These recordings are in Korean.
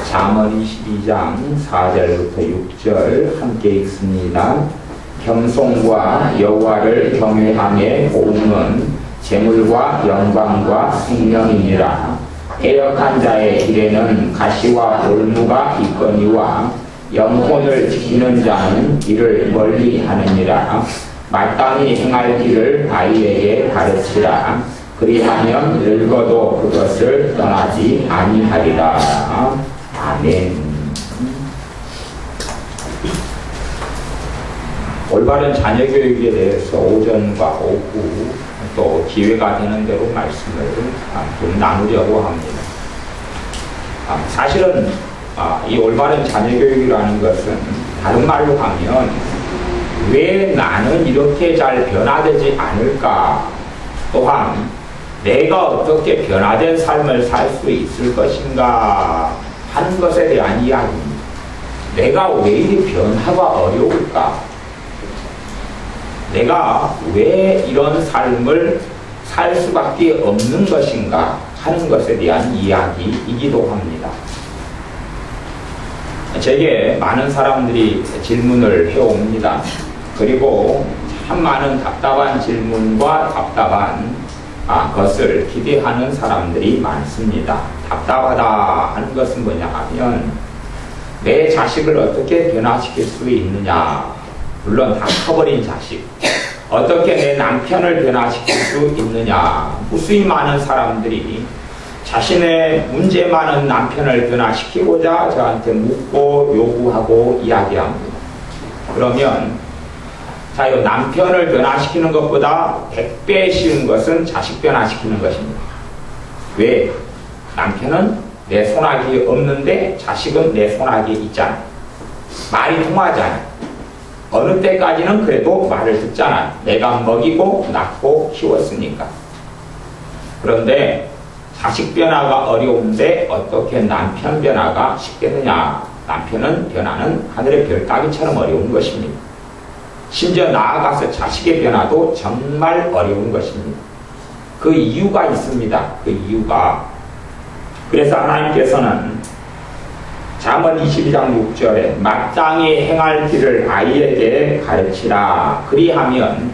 잠언 22장 4절부터 6절 함께 읽습니다. 겸손과 여호와를 경외함의 보응은 재물과 영광과 생명이니라. 해역한 자의 길에는 가시와 돌무가 있거니와 영혼을 지키는 자는 이를 멀리 하느니라. 마땅히 행할 길을 아이에게 가르치라. 그리하면 늙어도 그것을 떠나지 아니하리라. 아멘. 올바른 자녀 교육에 대해서 오전과 오후 또 기회가 되는 대로 말씀을 좀 나누려고 합니다. 사실은 이 올바른 자녀 교육이라는 것은 다른 말로 하면 왜 나는 이렇게 잘 변화되지 않을까, 또한 내가 어떻게 변화된 삶을 살 수 있을 것인가 하는 것에 대한 이야기입니다. 내가 왜 이리 변화가 어려울까? 내가 왜 이런 삶을 살 수밖에 없는 것인가 하는 것에 대한 이야기이기도 합니다. 제게 많은 사람들이 질문을 해옵니다. 그리고 참 많은 답답한 질문과 답답한 것을 기대하는 사람들이 많습니다. 답답하다 하는 것은 뭐냐 하면 내 자식을 어떻게 변화시킬 수 있느냐, 물론 다 커버린 자식, 어떻게 내 남편을 변화시킬 수 있느냐, 무수히 많은 사람들이 자신의 문제 많은 남편을 변화시키고자 저한테 묻고 요구하고 이야기합니다. 그러면 이 남편을 변화시키는 것보다 100배 쉬운 것은 자식 변화시키는 것입니다. 왜? 남편은 내 손아귀에 없는데 자식은 내 손아귀에 있잖아. 말이 통하잖아. 어느 때까지는 그래도 말을 듣잖아. 내가 먹이고 낳고 키웠으니까. 그런데 자식 변화가 어려운데 어떻게 남편 변화가 쉽겠느냐. 남편은 변화는 하늘의 별따기처럼 어려운 것입니다. 심지어 나아가서 자식의 변화도 정말 어려운 것입니다. 그 이유가 있습니다. 그 이유가. 그래서 하나님께서는 잠언 22장 6절에 마땅히 행할 길을 아이에게 가르치라. 그리하면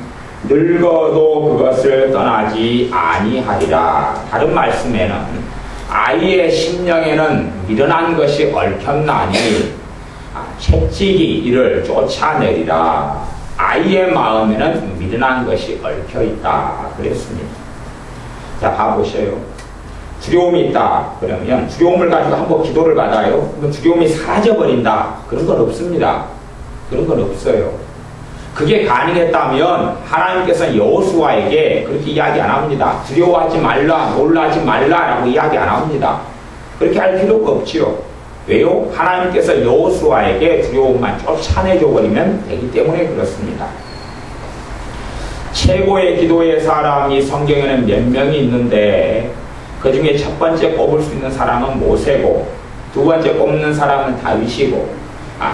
늙어도 그것을 떠나지 아니하리라. 다른 말씀에는 아이의 심령에는 미련한 것이 얽혔나니 채찍이 이를 쫓아내리라. 아이의 마음에는 미련한 것이 얽혀있다 그랬습니다. 자, 봐보세요. 두려움이 있다 그러면 두려움을 가지고 한번 기도를 받아요. 그럼 두려움이 사라져버린다, 그런 건 없습니다. 그런 건 없어요. 그게 가능했다면 하나님께서는 여호수아에게 그렇게 이야기 안 합니다. 두려워하지 말라, 놀라지 말라라고 이야기 안 합니다. 그렇게 할 필요가 없지요. 왜요? 하나님께서 여호수아에게 두려움만 쫓아내줘 버리면 되기 때문에 그렇습니다. 최고의 기도의 사람이 성경에는 몇 명이 있는데 그 중에 첫 번째 꼽을 수 있는 사람은 모세고, 두 번째 꼽는 사람은 다윗이고,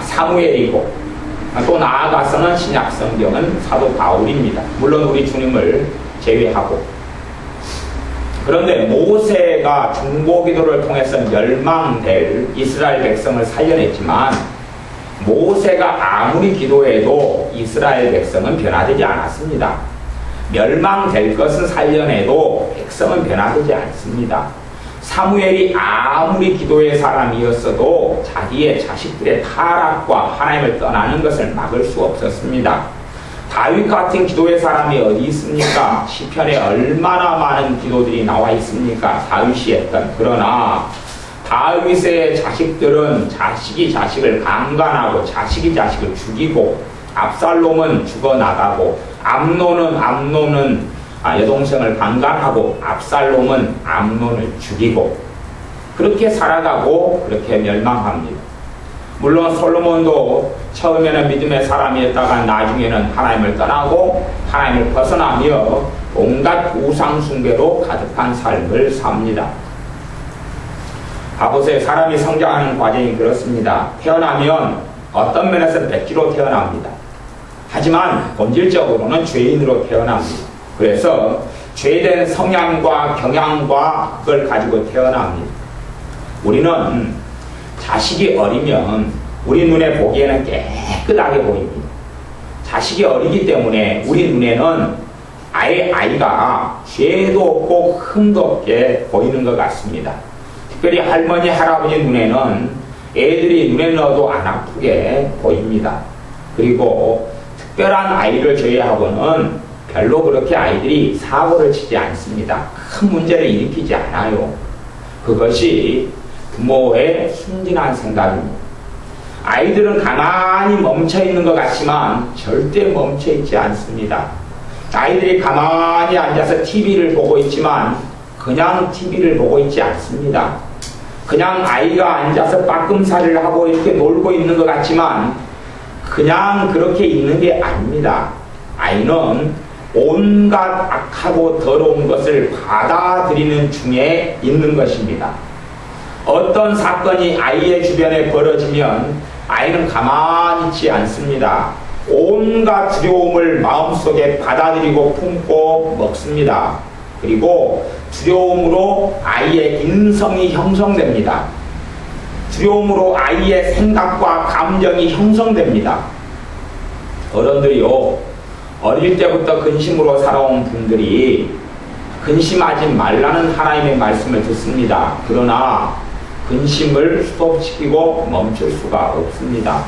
사무엘이고, 또 나아가서는 신약 성경은 사도 바울입니다. 물론 우리 주님을 제외하고. 그런데 모세가 중보기도를 통해서 멸망될 이스라엘 백성을 살려냈지만 모세가 아무리 기도해도 이스라엘 백성은 변화되지 않았습니다. 멸망될 것은 살려내도 백성은 변화되지 않습니다. 사무엘이 아무리 기도의 사람이었어도 자기의 자식들의 타락과 하나님을 떠나는 것을 막을 수 없었습니다. 다윗 같은 기도의 사람이 어디 있습니까? 시편에 얼마나 많은 기도들이 나와 있습니까? 다윗이 했던. 그러나 다윗의 자식들은 자식이 자식을 강간하고 자식이 자식을 죽이고, 압살롬은 죽어나가고, 암논은 여동생을 강간하고, 압살롬은 암논을 죽이고, 그렇게 살아가고 그렇게 멸망합니다. 물론 솔로몬도 처음에는 믿음의 사람이었다가 나중에는 하나님을 떠나고 하나님을 벗어나며 온갖 우상 숭배로 가득한 삶을 삽니다. 봐보세요. 사람이 성장하는 과정이 그렇습니다. 태어나면 어떤 면에서 백지로 태어납니다. 하지만 본질적으로는 죄인으로 태어납니다. 그래서 죄된 성향과 경향과 그걸 가지고 태어납니다. 우리는 자식이 어리면 우리 눈에 보기에는 깨끗하게 보입니다. 자식이 어리기 때문에 우리 눈에는 아이가 죄도 없고 흠도 없게 보이는 것 같습니다. 특별히 할머니, 할아버지 눈에는 애들이 눈에 넣어도 안 아프게 보입니다. 그리고 특별한 아이를 제외하고는 별로 그렇게 아이들이 사고를 치지 않습니다. 큰 문제를 일으키지 않아요. 그것이 부모의 순진한 생각입니다. 아이들은 가만히 멈춰 있는 것 같지만 절대 멈춰 있지 않습니다. 아이들이 가만히 앉아서 TV를 보고 있지만 그냥 TV를 보고 있지 않습니다. 그냥 아이가 앉아서 빠끔살이를 하고 이렇게 놀고 있는 것 같지만 그냥 그렇게 있는 게 아닙니다. 아이는 온갖 악하고 더러운 것을 받아들이는 중에 있는 것입니다. 어떤 사건이 아이의 주변에 벌어지면 아이는 가만히 있지 않습니다. 온갖 두려움을 마음속에 받아들이고 품고 먹습니다. 그리고 두려움으로 아이의 인성이 형성됩니다. 두려움으로 아이의 생각과 감정이 형성됩니다. 어른들이요, 어릴 때부터 근심으로 살아온 분들이 근심하지 말라는 하나님의 말씀을 듣습니다. 그러나 근심을 스톱시키고 멈출 수가 없습니다.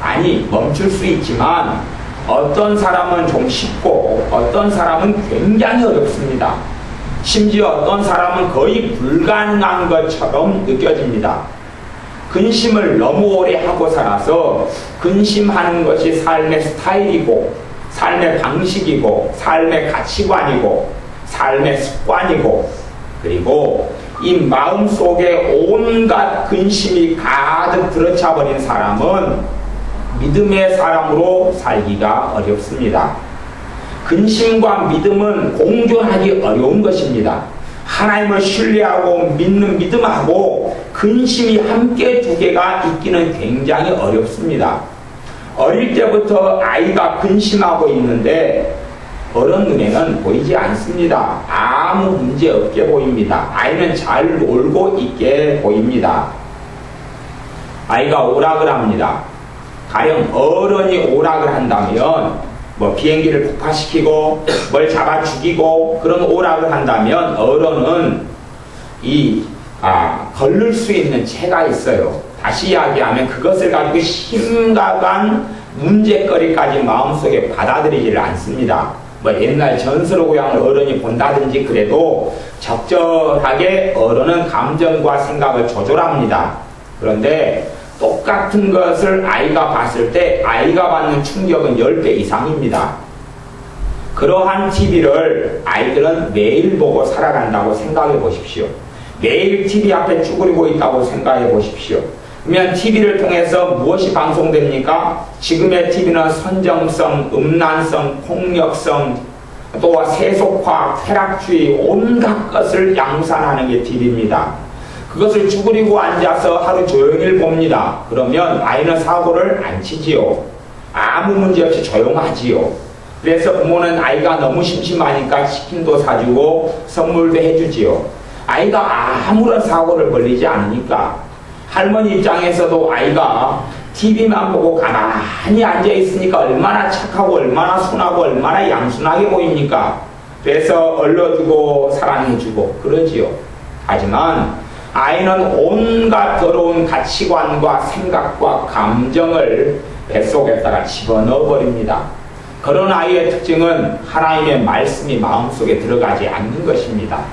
아니, 멈출 수 있지만 어떤 사람은 좀 쉽고 어떤 사람은 굉장히 어렵습니다. 심지어 어떤 사람은 거의 불가능한 것처럼 느껴집니다. 근심을 너무 오래 하고 살아서 근심하는 것이 삶의 스타일이고 삶의 방식이고 삶의 가치관이고 삶의 습관이고 그리고 이 마음속에 온갖 근심이 가득 들어차 버린 사람은 믿음의 사람으로 살기가 어렵습니다. 근심과 믿음은 공존하기 어려운 것입니다. 하나님을 신뢰하고 믿는 믿음하고 근심이 함께 두 개가 있기는 굉장히 어렵습니다. 어릴 때부터 아이가 근심하고 있는데 어른 눈에는 보이지 않습니다. 아무 문제 없게 보입니다. 아이는 잘 놀고 있게 보입니다. 아이가 오락을 합니다. 가령 어른이 오락을 한다면 비행기를 폭파시키고 뭘 잡아 죽이고 그런 오락을 한다면 어른은 걸릴 수 있는 채가 있어요. 다시 이야기하면 그것을 가지고 심각한 문제거리까지 마음속에 받아들이지를 않습니다. 옛날 전설고향을 어른이 본다든지 그래도 적절하게 어른은 감정과 생각을 조절합니다. 그런데 똑같은 것을 아이가 봤을 때 아이가 받는 충격은 10배 이상입니다. 그러한 TV를 아이들은 매일 보고 살아간다고 생각해 보십시오. 매일 TV 앞에 쭈그리고 있다고 생각해 보십시오. 그러면 TV를 통해서 무엇이 방송됩니까? 지금의 TV는 선정성, 음란성, 폭력성, 또 세속화, 쾌락주의 온갖 것을 양산하는 게 TV입니다. 그것을 쭈그리고 앉아서 하루 종일 봅니다. 그러면 아이는 사고를 안 치지요. 아무 문제 없이 조용하지요. 그래서 부모는 아이가 너무 심심하니까 치킨도 사주고 선물도 해주지요. 아이가 아무런 사고를 벌리지 않으니까 할머니 입장에서도 아이가 TV만 보고 가만히 앉아있으니까 얼마나 착하고 얼마나 순하고 얼마나 양순하게 보입니까? 그래서 얼러주고 사랑해주고 그러지요. 하지만 아이는 온갖 더러운 가치관과 생각과 감정을 뱃속에다가 집어넣어 버립니다. 그런 아이의 특징은 하나님의 말씀이 마음속에 들어가지 않는 것입니다.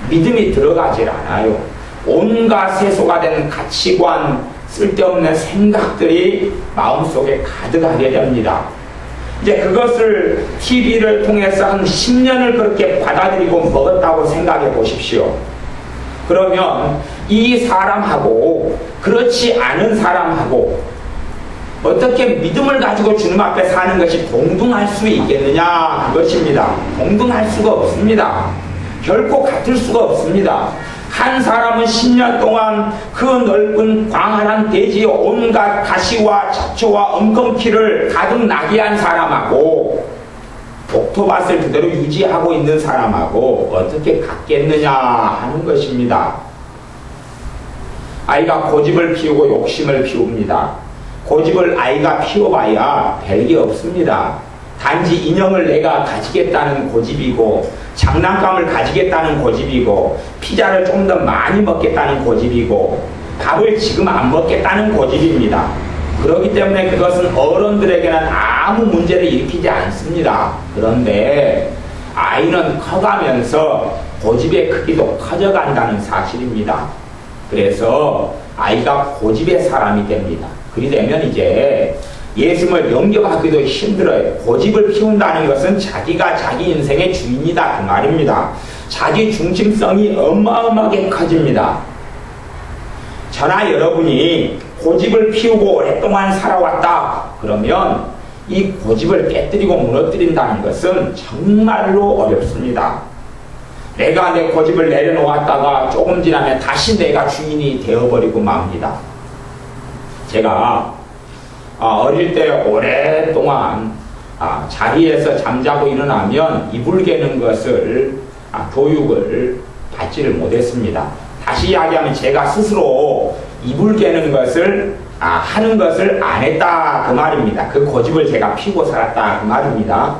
믿음이 들어가질 않아요. 온갖 세소가 된 가치관, 쓸데없는 생각들이 마음속에 가득하게 됩니다. 이제 그것을 TV를 통해서 한 10년을 그렇게 받아들이고 먹었다고 생각해 보십시오. 그러면 이 사람하고 그렇지 않은 사람하고 어떻게 믿음을 가지고 주님 앞에 사는 것이 동등할 수 있겠느냐, 그것입니다. 동등할 수가 없습니다. 결코 같을 수가 없습니다. 한 사람은 10년 동안 그 넓은 광활한 대지에 온갖 가시와 잡초와 엉겅퀴를 가득 나게 한 사람하고 옥토밭을 그대로 유지하고 있는 사람하고 어떻게 같겠느냐 하는 것입니다. 아이가 고집을 피우고 욕심을 피웁니다. 고집을 아이가 피워봐야 별게 없습니다. 단지 인형을 내가 가지겠다는 고집이고, 장난감을 가지겠다는 고집이고, 피자를 좀 더 많이 먹겠다는 고집이고, 밥을 지금 안 먹겠다는 고집입니다. 그렇기 때문에 그것은 어른들에게는 아무 문제를 일으키지 않습니다. 그런데 아이는 커가면서 고집의 크기도 커져간다는 사실입니다. 그래서 아이가 고집의 사람이 됩니다. 그리 되면 이제 예수님을 영접하기도 힘들어요. 고집을 피운다는 것은 자기가 자기 인생의 주인이다 그 말입니다. 자기 중심성이 어마어마하게 커집니다. 저나 여러분이 고집을 피우고 오랫동안 살아왔다 그러면 이 고집을 깨뜨리고 무너뜨린다는 것은 정말로 어렵습니다. 내가 내 고집을 내려놓았다가 조금 지나면 다시 내가 주인이 되어버리고 맙니다. 제가 어릴 때 오랫동안 자리에서 잠자고 일어나면 이불 개는 것을 교육을 받지를 못했습니다. 다시 이야기하면 제가 스스로 이불 개는 것을 하는 것을 안 했다 그 말입니다. 그 고집을 제가 피고 살았다 그 말입니다.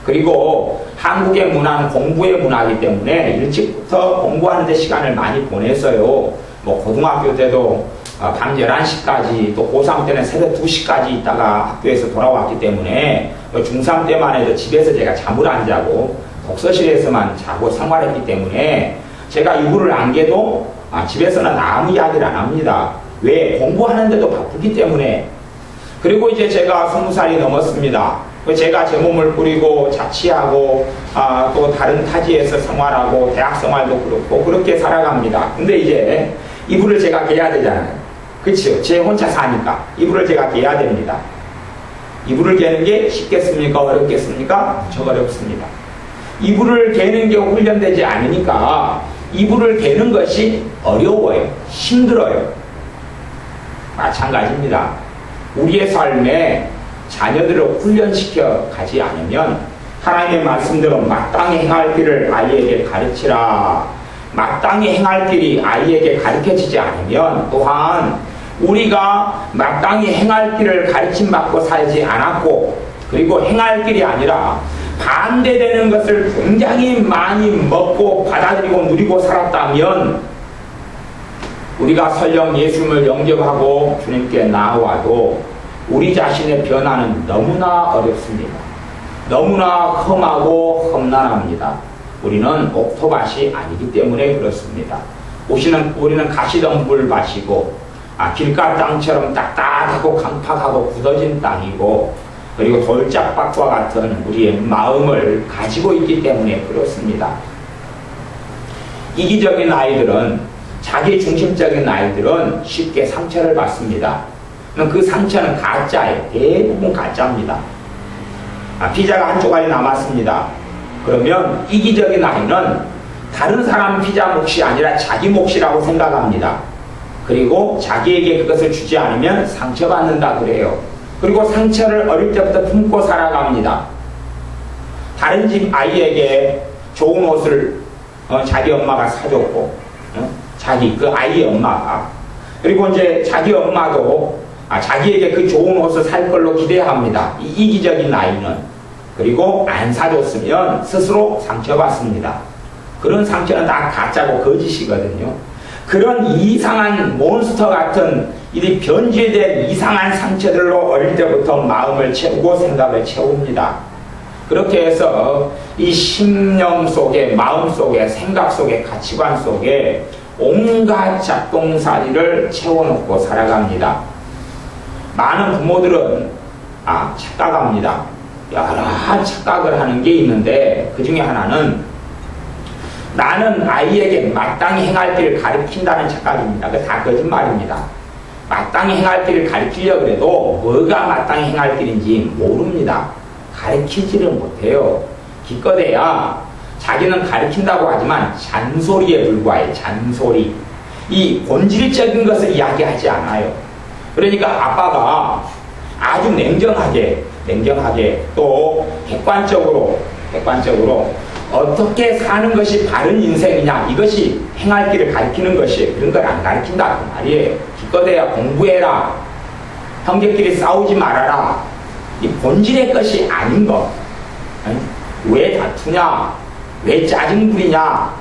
그리고 한국의 문화는 공부의 문화이기 때문에 일찍부터 공부하는 데 시간을 많이 보냈어요. 뭐 고등학교 때도 밤 11시까지, 또 고3 때는 새벽 2시까지 있다가 학교에서 돌아왔기 때문에 중3 때만 해도 집에서 제가 잠을 안 자고 독서실에서만 자고 생활했기 때문에 제가 이불을 안 개도 집에서는 아무 이야기를 안 합니다. 왜? 공부하는데도 바쁘기 때문에. 그리고 이제 제가 20살이 넘었습니다. 제가 제 몸을 꾸리고 자취하고 또 다른 타지에서 생활하고 대학 생활도 그렇고 그렇게 살아갑니다. 근데 이제 이불을 제가 개야 되잖아요. 그렇죠? 제 혼자 사니까 이불을 제가 개야 됩니다. 이불을 개는 게 쉽겠습니까? 어렵겠습니까? 저 어렵습니다. 이불을 개는 게 훈련되지 않으니까 이불을 개는 것이 어려워요. 힘들어요. 마찬가지입니다. 우리의 삶에 자녀들을 훈련시켜 가지 않으면 하나님의 말씀대로 마땅히 행할 길을 아이에게 가르치라. 마땅히 행할 길이 아이에게 가르쳐지지 않으면 또한 우리가 마땅히 행할 길을 가르침받고 살지 않았고, 그리고 행할 길이 아니라 반대되는 것을 굉장히 많이 먹고 받아들이고 누리고 살았다면 우리가 설령 예수님을 영접하고 주님께 나와도 우리 자신의 변화는 너무나 어렵습니다. 너무나 험하고 험난합니다. 우리는 옥토밭이 아니기 때문에 그렇습니다. 우리는 가시덤불 밭이고 길가 땅처럼 딱딱하고 강팍하고 굳어진 땅이고, 그리고 돌짝밭과 같은 우리의 마음을 가지고 있기 때문에 그렇습니다. 이기적인 아이들은, 자기 중심적인 아이들은 쉽게 상처를 받습니다. 그 상처는 가짜예요. 대부분 가짜입니다. 피자가 한 조각이 남았습니다. 그러면 이기적인 아이는 다른 사람 피자 몫이 아니라 자기 몫이라고 생각합니다. 그리고 자기에게 그것을 주지 않으면 상처받는다 그래요. 그리고 상처를 어릴 때부터 품고 살아갑니다. 다른 집 아이에게 좋은 옷을 자기 엄마가 사줬고, 자기 그 아이의 엄마가, 그리고 이제 자기 엄마도 자기에게 그 좋은 옷을 살 걸로 기대합니다. 이 이기적인 아이는. 그리고 안 사줬으면 스스로 상처받습니다. 그런 상처는 다 가짜고 거짓이거든요. 그런 이상한 몬스터 같은 이 변질된 이상한 상처들로 어릴 때부터 마음을 채우고 생각을 채웁니다. 그렇게 해서 이 심령 속에, 마음 속에, 생각 속에, 가치관 속에 온갖 잡동사니를 채워놓고 살아갑니다. 많은 부모들은 착각합니다. 여러 착각을 하는 게 있는데, 그 중에 하나는 나는 아이에게 마땅히 행할 길을 가르친다는 착각입니다. 그게 다 거짓말입니다. 마땅히 행할 길을 가르치려고 해도 뭐가 마땅히 행할 길인지 모릅니다. 가르치지를 못해요. 기껏해야 자기는 가르친다고 하지만 잔소리에 불과해. 잔소리. 이 본질적인 것을 이야기하지 않아요. 그러니까 아빠가 아주 냉정하게 또 객관적으로 어떻게 사는 것이 바른 인생이냐, 이것이 행할 길을 가리키는 것이에요. 그런 걸 안 가리킨다 그 말이에요. 기껏해야 공부해라, 형제끼리 싸우지 말아라, 이 본질의 것이 아닌 것. 왜 다투냐, 왜 짜증 부리냐,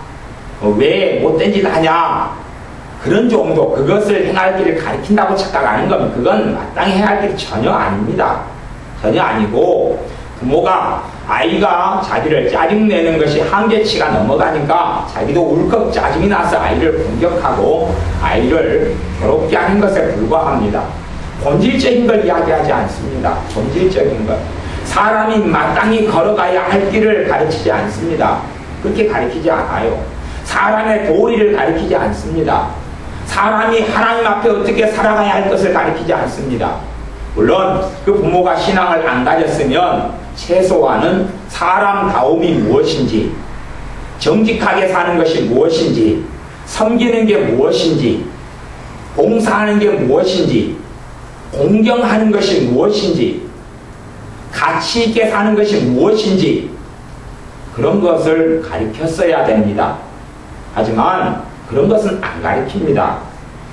왜 못된 짓 하냐, 그런 정도, 그것을 행할 길을 가리킨다고 착각하는 건 그건 마땅히 행할 길이 전혀 아닙니다. 전혀 아니고, 부모가 아이가 자기를 짜증내는 것이 한계치가 넘어가니까 자기도 울컥 짜증이 나서 아이를 공격하고 아이를 괴롭게 하는 것에 불과합니다. 본질적인 걸 이야기하지 않습니다. 본질적인 것. 사람이 마땅히 걸어가야 할 길을 가르치지 않습니다. 그렇게 가르치지 않아요. 사람의 도리를 가르치지 않습니다. 사람이 하나님 앞에 어떻게 살아가야 할 것을 가르치지 않습니다. 물론 그 부모가 신앙을 안 가졌으면 최소한은 사람다움이 무엇인지, 정직하게 사는 것이 무엇인지, 섬기는 게 무엇인지, 봉사하는 게 무엇인지, 공경하는 것이 무엇인지, 가치 있게 사는 것이 무엇인지, 그런 것을 가르쳤어야 됩니다. 하지만 그런 것은 안 가르칩니다.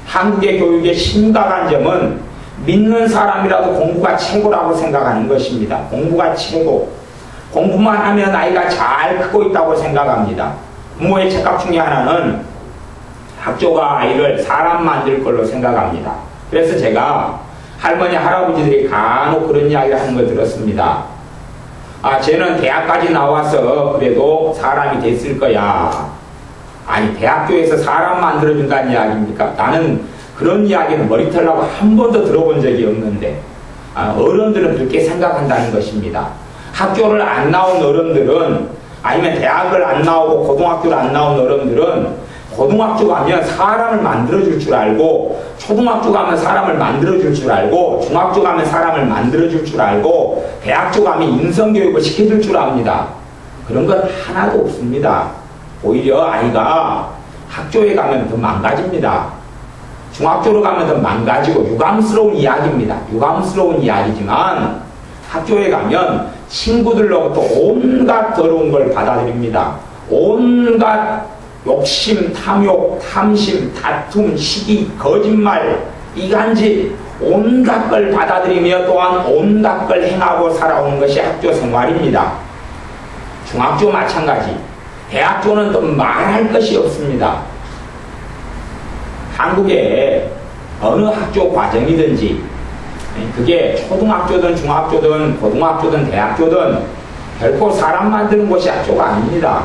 한국의 교육의 심각한 점은 믿는 사람이라도 공부가 최고라고 생각하는 것입니다. 공부가 최고. 공부만 하면 아이가 잘 크고 있다고 생각합니다. 부모의 착각 중에 하나는 학교가 아이를 사람 만들 걸로 생각합니다. 그래서 제가 할머니, 할아버지들이 간혹 그런 이야기를 하는 걸 들었습니다. 쟤는 대학까지 나와서 그래도 사람이 됐을 거야. 아니, 대학교에서 사람 만들어준다는 이야기입니까? 나는 그런 이야기는 머리털 나고 한 번도 들어본 적이 없는데, 어른들은 그렇게 생각한다는 것입니다. 학교를 안 나온 어른들은, 아니면 대학을 안 나오고 고등학교를 안 나온 어른들은 고등학교 가면 사람을 만들어줄 줄 알고, 초등학교 가면 사람을 만들어줄 줄 알고, 중학교 가면 사람을 만들어줄 줄 알고, 대학교 가면 인성교육을 시켜줄 줄 압니다. 그런 건 하나도 없습니다. 오히려 아이가 학교에 가면 더 망가집니다. 중학교로 가면 더 망가지고 유감스러운 이야기입니다. 유감스러운 이야기지만 학교에 가면 친구들로부터 온갖 더러운 걸 받아들입니다. 온갖 욕심, 탐욕, 탐심, 다툼, 시기, 거짓말, 이간질, 온갖 걸 받아들이며 또한 온갖 걸 행하고 살아오는 것이 학교 생활입니다. 중학교 마찬가지. 대학교는 또 말할 것이 없습니다. 한국의 어느 학교 과정이든지, 그게 초등학교든 중학교든 고등학교든 대학교든 결코 사람 만드는 곳이 학교가 아닙니다.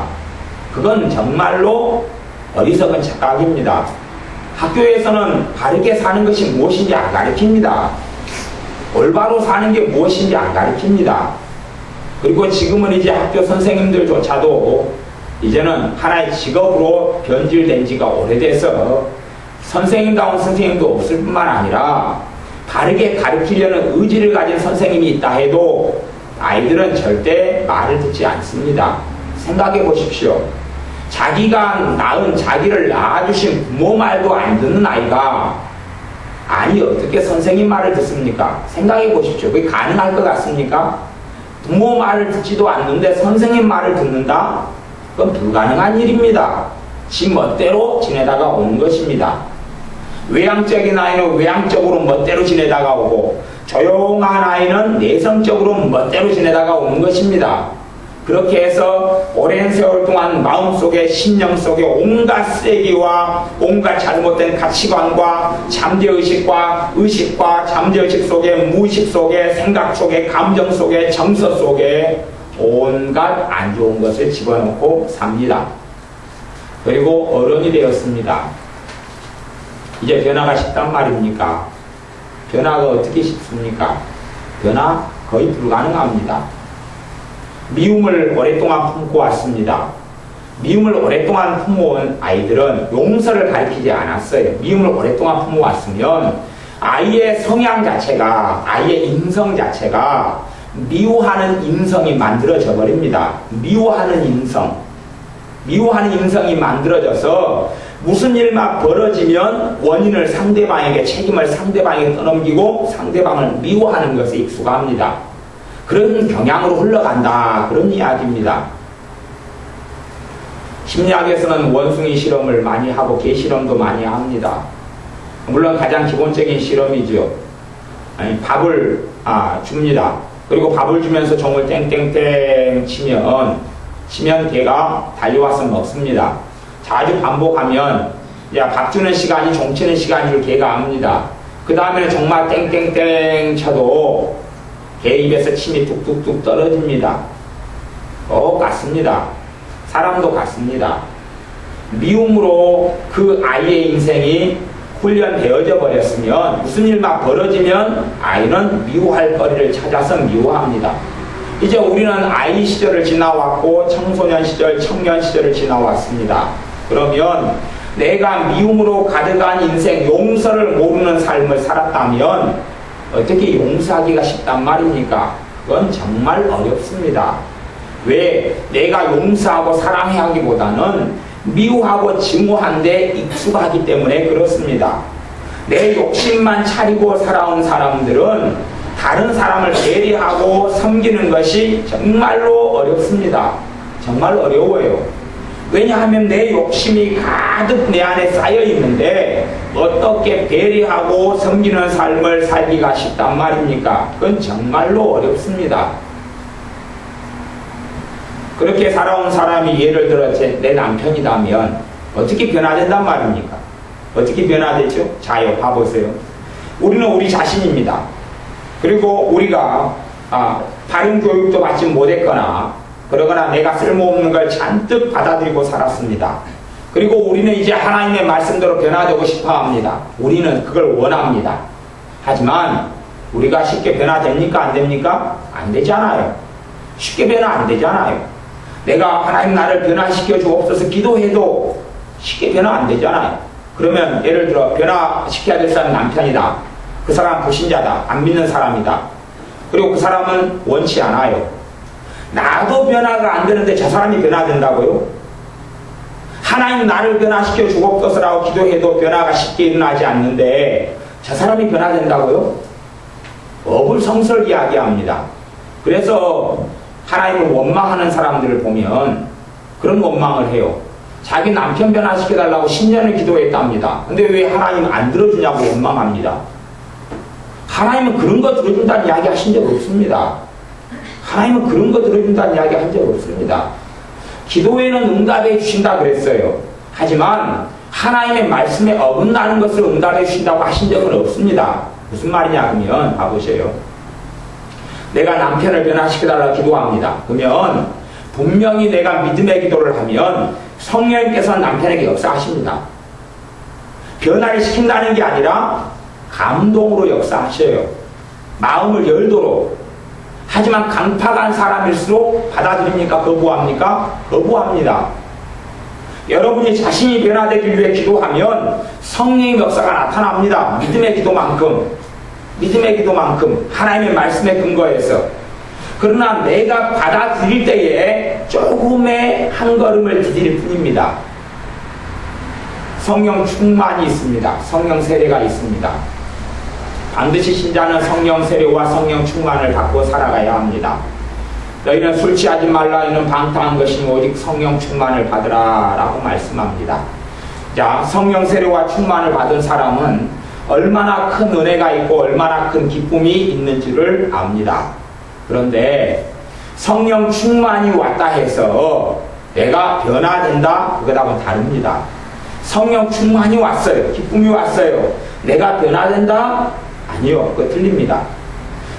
그건 정말로 어리석은 착각입니다. 학교에서는 바르게 사는 것이 무엇인지 안 가르칩니다. 올바로 사는 게 무엇인지 안 가르칩니다. 그리고 지금은 이제 학교 선생님들조차도 이제는 하나의 직업으로 변질된 지가 오래돼서 선생님다운 선생님도 없을 뿐만 아니라 바르게 가르치려는 의지를 가진 선생님이 있다 해도 아이들은 절대 말을 듣지 않습니다. 생각해 보십시오. 자기가 낳은, 자기를 낳아주신 부모 말도 안 듣는 아이가 아니 어떻게 선생님 말을 듣습니까? 생각해 보십시오. 그게 가능할 것 같습니까? 부모 말을 듣지도 않는데 선생님 말을 듣는다? 그건 불가능한 일입니다. 지 멋대로 지내다가 오는 것입니다. 외향적인 아이는 외향적으로 멋대로 지내다가 오고, 조용한 아이는 내성적으로 멋대로 지내다가 오는 것입니다. 그렇게 해서 오랜 세월 동안 마음속에, 심령 속에 온갖 쓰레기와 온갖 잘못된 가치관과 잠재의식과 의식과 잠재의식 속에, 무의식 속에, 생각 속에, 감정 속에, 정서 속에 온갖 안 좋은 것을 집어넣고 삽니다. 그리고 어른이 되었습니다. 이제 변화가 쉽단 말입니까? 변화가 어떻게 쉽습니까? 변화 거의 불가능합니다. 미움을 오랫동안 품고 왔습니다. 미움을 오랫동안 품어온 아이들은 용서를 가르치지 않았어요. 미움을 오랫동안 품어왔으면 아이의 성향 자체가, 아이의 인성 자체가 미워하는 인성이 만들어져 버립니다. 미워하는 인성. 미워하는 인성이 만들어져서 무슨 일만 벌어지면 원인을 상대방에게, 책임을 상대방에게 떠넘기고 상대방을 미워하는 것에 익숙합니다. 그런 경향으로 흘러간다, 그런 이야기입니다. 심리학에서는 원숭이 실험을 많이 하고 개 실험도 많이 합니다. 물론 가장 기본적인 실험이죠. 밥을 줍니다. 그리고 밥을 주면서 종을 땡땡땡 치면 개가 달려와서 먹습니다. 자주 반복하면 밥 주는 시간이 종 치는 시간을 개가 압니다. 그 다음에는 정말 땡땡땡 쳐도 개 입에서 침이 뚝뚝뚝 떨어집니다. 똑같습니다. 사람도 같습니다. 미움으로 그 아이의 인생이 훈련되어져 버렸으면 무슨 일만 벌어지면 아이는 미워할 거리를 찾아서 미워합니다. 이제 우리는 아이 시절을 지나왔고 청소년 시절, 청년 시절을 지나왔습니다. 그러면 내가 미움으로 가득한 인생, 용서를 모르는 삶을 살았다면 어떻게 용서하기가 쉽단 말입니까? 그건 정말 어렵습니다. 왜? 내가 용서하고 사랑해 하기보다는 미워하고 증오한 데 익숙하기 때문에 그렇습니다. 내 욕심만 차리고 살아온 사람들은 다른 사람을 배려하고 섬기는 것이 정말로 어렵습니다. 정말 어려워요. 왜냐하면 내 욕심이 가득 내 안에 쌓여 있는데 어떻게 배려하고 섬기는 삶을 살기가 쉽단 말입니까? 그건 정말로 어렵습니다. 그렇게 살아온 사람이 예를 들어 내 남편이라면 어떻게 변화된단 말입니까? 어떻게 변화되죠? 자요, 봐보세요. 우리는 우리 자신입니다. 그리고 우리가 바른 교육도 받지 못했거나 그러거나 내가 쓸모없는 걸 잔뜩 받아들이고 살았습니다. 그리고 우리는 이제 하나님의 말씀대로 변화되고 싶어 합니다. 우리는 그걸 원합니다. 하지만 우리가 쉽게 변화됩니까? 안 됩니까? 안 되잖아요. 쉽게 변화 안 되잖아요. 내가 하나님 나를 변화시켜 주옵소서 기도해도 쉽게 변화 안 되잖아요. 그러면 예를 들어 변화시켜야 될 사람은 남편이다. 그 사람은 불신자다. 안 믿는 사람이다. 그리고 그 사람은 원치 않아요. 나도 변화가 안 되는데 저 사람이 변화된다고요? 하나님 나를 변화시켜 주옵소서라고 기도해도 변화가 쉽게 일어나지 않는데 저 사람이 변화된다고요? 어불성설 이야기합니다. 그래서 하나님을 원망하는 사람들을 보면 그런 원망을 해요. 자기 남편 변화시켜달라고 10년을 기도했답니다. 근데 왜 하나님 안 들어주냐고 원망합니다. 하나님은 그런 거 들어준다는 이야기 하신 적 없습니다. 하나님은 그런 거 들어준다는 이야기 한 적 없습니다. 기도에는 응답해 주신다 그랬어요. 하지만 하나님의 말씀에 어긋나는 것을 응답해 주신다고 하신 적은 없습니다. 무슨 말이냐 하면 봐보세요. 내가 남편을 변화시켜달라고 기도합니다. 그러면 분명히 내가 믿음의 기도를 하면 성령님께서 남편에게 역사하십니다. 변화를 시킨다는 게 아니라 감동으로 역사하셔요. 마음을 열도록. 하지만 강팍한 사람일수록 받아들입니까? 거부합니까? 거부합니다. 여러분이 자신이 변화되기 위해 기도하면 성령의 역사가 나타납니다. 믿음의 기도만큼 하나님의 말씀에 근거해서. 그러나 내가 받아들일 때에 조금의 한 걸음을 디딜 뿐입니다. 성령 충만이 있습니다. 성령 세례가 있습니다. 반드시 신자는 성령 세례와 성령 충만을 받고 살아가야 합니다. 너희는 술 취하지 말라. 이는 방탕한 것이니 오직 성령 충만을 받으라 라고 말씀합니다. 자, 성령 세례와 충만을 받은 사람은 얼마나 큰 은혜가 있고 얼마나 큰 기쁨이 있는지를 압니다. 그런데 성령 충만이 왔다 해서 내가 변화된다? 그거하고는 다릅니다. 성령 충만이 왔어요. 기쁨이 왔어요. 내가 변화된다? 아니요. 그거 틀립니다.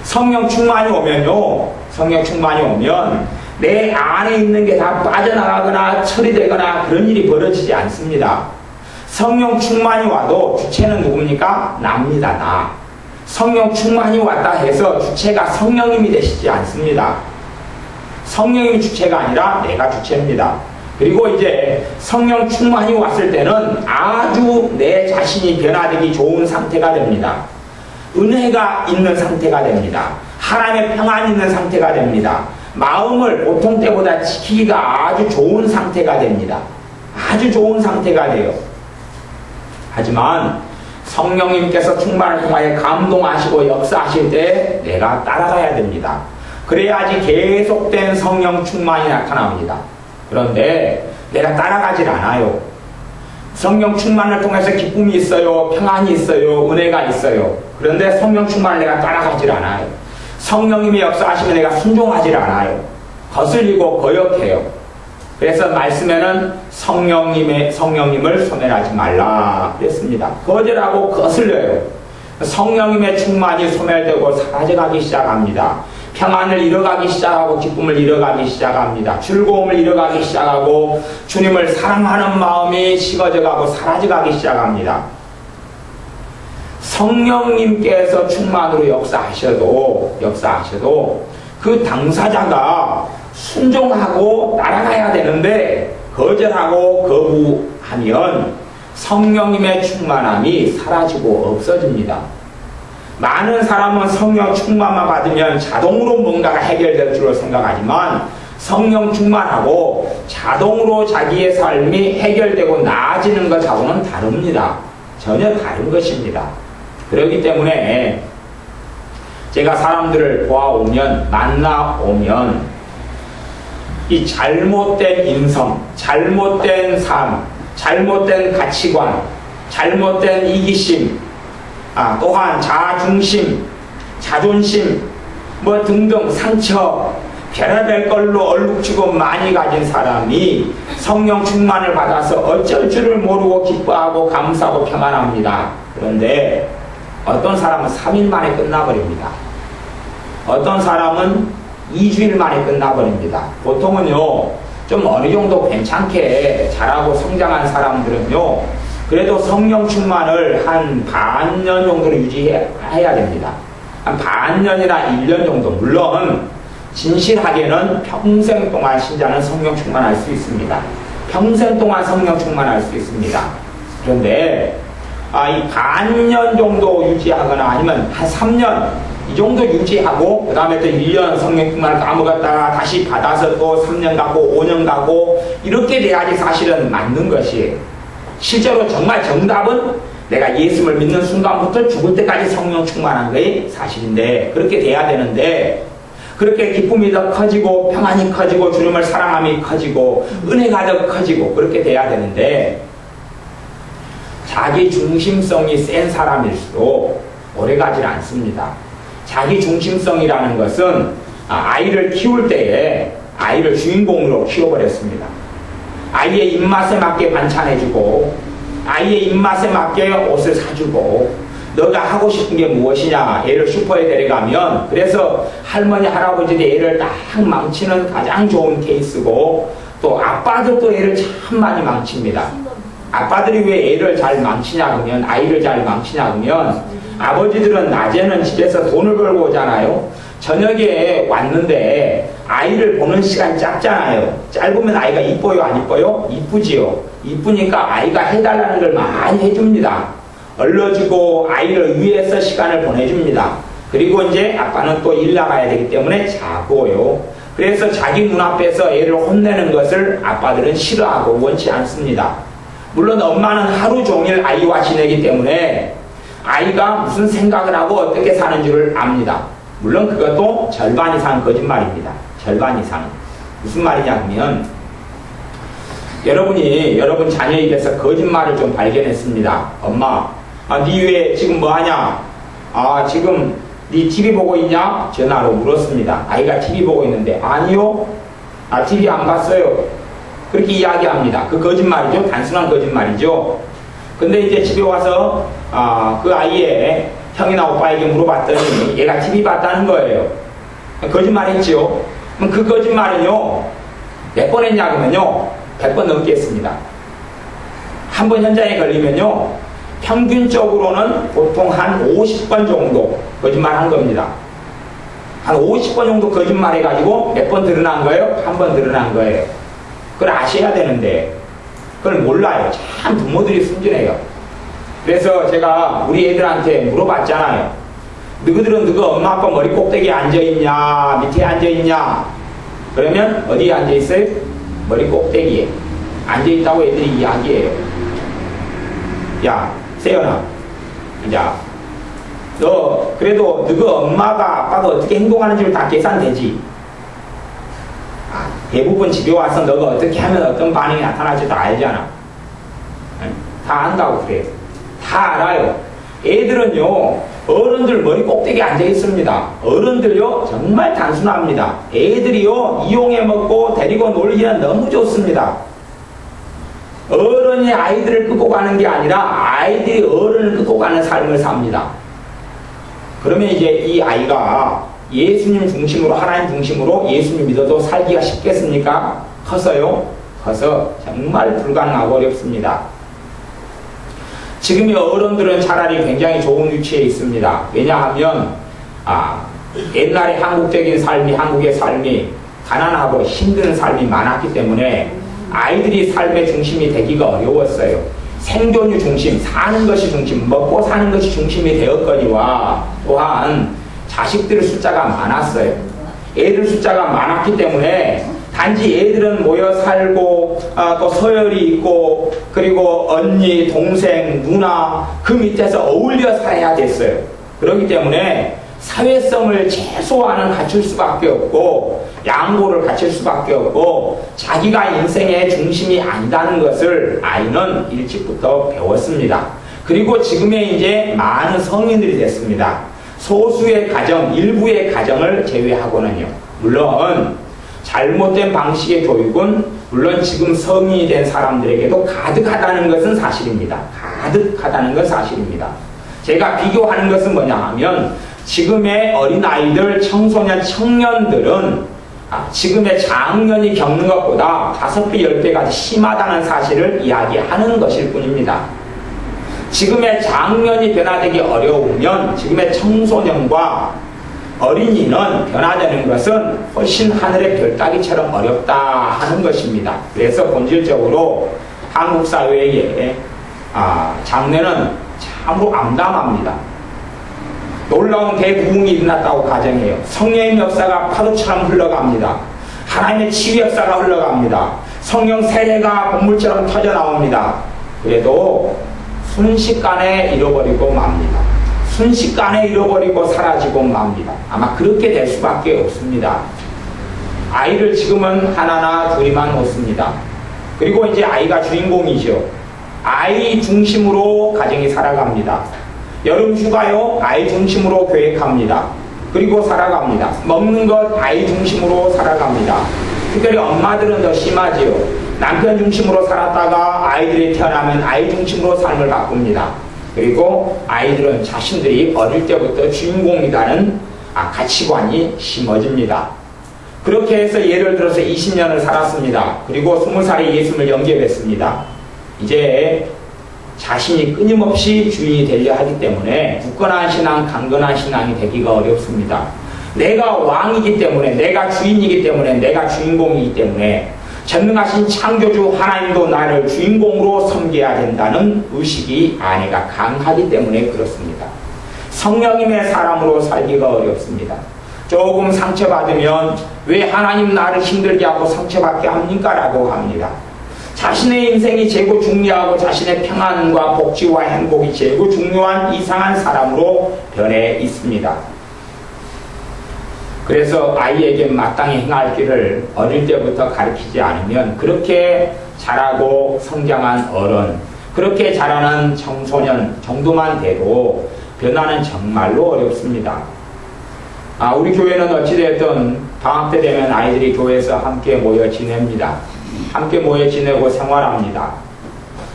성령 충만이 오면요. 성령 충만이 오면 내 안에 있는 게 다 빠져나가거나 처리되거나 그런 일이 벌어지지 않습니다. 성령 충만이 와도 주체는 누굽니까? 나입니다. 나. 성령 충만이 왔다 해서 주체가 성령님이 되시지 않습니다. 성령님이 주체가 아니라 내가 주체입니다. 그리고 이제 성령 충만이 왔을 때는 아주 내 자신이 변화되기 좋은 상태가 됩니다. 은혜가 있는 상태가 됩니다. 하나님의 평안이 있는 상태가 됩니다. 마음을 보통 때보다 지키기가 아주 좋은 상태가 됩니다. 아주 좋은 상태가 돼요. 하지만 성령님께서 충만을 통하여 감동하시고 역사하실 때 내가 따라가야 됩니다. 그래야지 계속된 성령 충만이 나타납니다. 그런데 내가 따라가질 않아요. 성령 충만을 통해서 기쁨이 있어요. 평안이 있어요. 은혜가 있어요. 그런데 성령 충만을 내가 따라가질 않아요. 성령님이 역사하시면 내가 순종하질 않아요. 거슬리고 거역해요. 그래서 말씀에는 성령님을 소멸하지 말라 그랬습니다. 거절하고 거슬려요. 성령님의 충만이 소멸되고 사라져가기 시작합니다. 평안을 잃어가기 시작하고 기쁨을 잃어가기 시작합니다. 즐거움을 잃어가기 시작하고 주님을 사랑하는 마음이 식어져가고 사라져가기 시작합니다. 성령님께서 충만으로 역사하셔도 그 당사자가 순종하고 따라가야 되는데 거절하고 거부하면 성령님의 충만함이 사라지고 없어집니다. 많은 사람은 성령 충만만 받으면 자동으로 뭔가가 해결될 줄로 생각하지만 성령 충만하고 자동으로 자기의 삶이 해결되고 나아지는 것하고는 다릅니다. 전혀 다른 것입니다. 그렇기 때문에 제가 사람들을 보아오면 만나오면 이 잘못된 인성, 잘못된 삶, 잘못된 가치관, 잘못된 이기심, 또한 자중심, 자존심, 등등 상처, 별의별 걸로 얼룩지고 많이 가진 사람이 성령 충만을 받아서 어쩔 줄을 모르고 기뻐하고 감사하고 평안합니다. 그런데 어떤 사람은 3일 만에 끝나버립니다. 어떤 사람은 2주일 만에 끝나버립니다. 보통은요, 좀 어느 정도 괜찮게 자라고 성장한 사람들은요, 그래도 성령 충만을 한 반년 정도로 유지해야 됩니다. 한 반년이나 1년 정도. 물론 진실하게는 평생 동안 신자는 성령 충만할 수 있습니다. 평생 동안 성령 충만할 수 있습니다. 그런데 이 반년 정도 유지하거나 아니면 한 3년 이 정도 유지하고 그 다음에 또 1년 성령 충만을 까먹었다가 다시 받아서 또 3년 가고 5년 가고 이렇게 돼야지 사실은 맞는 것이에요. 실제로 정말 정답은 내가 예수를 믿는 순간부터 죽을 때까지 성령 충만한 것이 사실인데 그렇게 돼야 되는데 그렇게 기쁨이 더 커지고 평안이 커지고 주님을 사랑함이 커지고 은혜가 더 커지고 그렇게 돼야 되는데 자기 중심성이 센 사람일수록 오래가질 않습니다. 자기 중심성이라는 것은 아이를 키울 때에 아이를 주인공으로 키워버렸습니다. 아이의 입맛에 맞게 반찬해주고 아이의 입맛에 맞게 옷을 사주고 너가 하고 싶은 게 무엇이냐 애를 슈퍼에 데려가면 그래서 할머니 할아버지들이 애를 딱 망치는 가장 좋은 케이스고 또 아빠들도 애를 참 많이 망칩니다. 아빠들이 왜 애를 잘 망치냐 그러면 아이를 잘 망치냐 그러면 아버지들은 낮에는 집에서 돈을 벌고 오잖아요. 저녁에 왔는데 아이를 보는 시간이 짧잖아요. 짧으면 아이가 이뻐요 안 이뻐요? 이쁘지요. 이쁘니까 아이가 해달라는 걸 많이 해줍니다. 얼러주고 아이를 위해서 시간을 보내줍니다. 그리고 이제 아빠는 또 일 나가야 되기 때문에 자고요. 그래서 자기 눈앞에서 애를 혼내는 것을 아빠들은 싫어하고 원치 않습니다. 물론 엄마는 하루 종일 아이와 지내기 때문에 아이가 무슨 생각을 하고 어떻게 사는 줄을 압니다. 물론 그것도 절반 이상 거짓말입니다. 절반 이상. 무슨 말이냐 하면 여러분 자녀 입에서 거짓말을 좀 발견했습니다. 엄마, 네 왜 지금 뭐하냐? 지금 네 TV 보고 있냐? 전화로 물었습니다. 아이가 TV 보고 있는데 아니요. TV 안 봤어요. 그렇게 이야기합니다. 그 거짓말이죠. 단순한 거짓말이죠. 근데 이제 집에 와서 그 아이의 형이나 오빠에게 물어봤더니 얘가 TV 봤다는 거예요. 거짓말했지요. 그럼 그 거짓말은요 몇 번 했냐 그러면요 100번 넘게 했습니다. 한 번 현장에 걸리면요 평균적으로는 보통 한 50번 정도 거짓말 한 겁니다. 한 50번 정도 거짓말 해가지고 몇 번 드러난 거예요? 한 번 드러난 거예요. 그걸 아셔야 되는데 그걸 몰라요. 참 부모들이 순진해요. 그래서 제가 우리 애들한테 물어봤잖아요. 너희들은 너희 엄마 아빠 머리 꼭대기에 앉아있냐 밑에 앉아있냐 그러면 어디에 앉아있어요? 머리 꼭대기에 앉아있다고 애들이 이야기해요. 야 세연아 자, 너 그래도 너희 엄마가 아빠가 어떻게 행동하는지를 다 계산되지? 대부분 집에 와서 너가 어떻게 하면 어떤 반응이 나타날지 다 알잖아. 다 안다고 그래요. 다 알아요. 애들은요, 어른들 머리 꼭대기에 앉아 있습니다. 어른들요, 정말 단순합니다. 애들이요, 이용해 먹고 데리고 놀기는 너무 좋습니다. 어른이 아이들을 끌고 가는 게 아니라 아이들이 어른을 끌고 가는 삶을 삽니다. 그러면 이제 이 아이가 예수님 중심으로, 하나님 중심으로 예수님 믿어도 살기가 쉽겠습니까? 커서요? 커서 정말 불가능하고 어렵습니다. 지금의 어른들은 차라리 굉장히 좋은 위치에 있습니다. 왜냐하면 옛날에 한국적인 삶이, 한국의 삶이 가난하고 힘든 삶이 많았기 때문에 아이들이 삶의 중심이 되기가 어려웠어요. 생존이 중심, 사는 것이 중심, 먹고 사는 것이 중심이 되었거니와 또한 자식들 숫자가 많았어요. 애들 숫자가 많았기 때문에 단지 애들은 모여 살고 또 서열이 있고 그리고 언니, 동생, 누나 그 밑에서 어울려 살아야 됐어요. 그렇기 때문에 사회성을 최소한은 갖출 수밖에 없고 양보를 갖출 수밖에 없고 자기가 인생의 중심이 아니다는 것을 아이는 일찍부터 배웠습니다. 그리고 지금의 이제 많은 성인들이 됐습니다. 소수의 가정, 일부의 가정을 제외하고는요. 물론 잘못된 방식의 교육은 물론 지금 성인이 된 사람들에게도 가득하다는 것은 사실입니다. 가득하다는 건 사실입니다. 제가 비교하는 것은 뭐냐 하면 지금의 어린아이들, 청소년, 청년들은 지금의 장년이 겪는 것보다 5배, 10배가 심하다는 사실을 이야기하는 것일 뿐입니다. 지금의 장년이 변화되기 어려우면 지금의 청소년과 어린이는 변화되는 것은 훨씬 하늘의 별따기처럼 어렵다 하는 것입니다. 그래서 본질적으로 한국 사회의 장래는 참으로 암담합니다. 놀라운 대부흥이 일어났다고 가정해요. 성령의 역사가 파도처럼 흘러갑니다. 하나님의 치유 역사가 흘러갑니다. 성령 세례가 본물처럼 터져나옵니다. 그래도 순식간에 잃어버리고 맙니다. 순식간에 잃어버리고 사라지고 맙니다. 아마 그렇게 될 수밖에 없습니다. 아이를 지금은 하나나 둘이만 놓습니다. 그리고 이제 아이가 주인공이죠. 아이 중심으로 가정이 살아갑니다. 여름 휴가요, 아이 중심으로 계획합니다. 그리고 살아갑니다. 먹는 것 아이 중심으로 살아갑니다. 특별히 엄마들은 더 심하지요. 남편 중심으로 살았다가 아이들이 태어나면 아이 중심으로 삶을 바꿉니다. 그리고 아이들은 자신들이 어릴 때부터 주인공이라는 가치관이 심어집니다. 그렇게 해서 예를 들어서 20년을 살았습니다. 그리고 20살에 예수님을 영접했습니다. 이제 자신이 끊임없이 주인이 되려 하기 때문에 굳건한 신앙, 강건한 신앙이 되기가 어렵습니다. 내가 왕이기 때문에, 내가 주인이기 때문에, 내가 주인공이기 때문에 전능하신 창조주 하나님도 나를 주인공으로 섬겨야 된다는 의식이 안에가 강하기 때문에 그렇습니다. 성령님의 사람으로 살기가 어렵습니다. 조금 상처받으면 왜 하나님 나를 힘들게 하고 상처받게 합니까? 라고 합니다. 자신의 인생이 제일 중요하고 자신의 평안과 복지와 행복이 제일 중요한 이상한 사람으로 변해 있습니다. 그래서 아이에게 마땅히 행할 길을 어릴 때부터 가르치지 않으면 그렇게 자라고 성장한 어른, 그렇게 자라는 청소년 정도만 돼도 변화는 정말로 어렵습니다. 우리 교회는 어찌됐든 방학 때 되면 아이들이 교회에서 함께 모여 지냅니다. 함께 모여 지내고 생활합니다.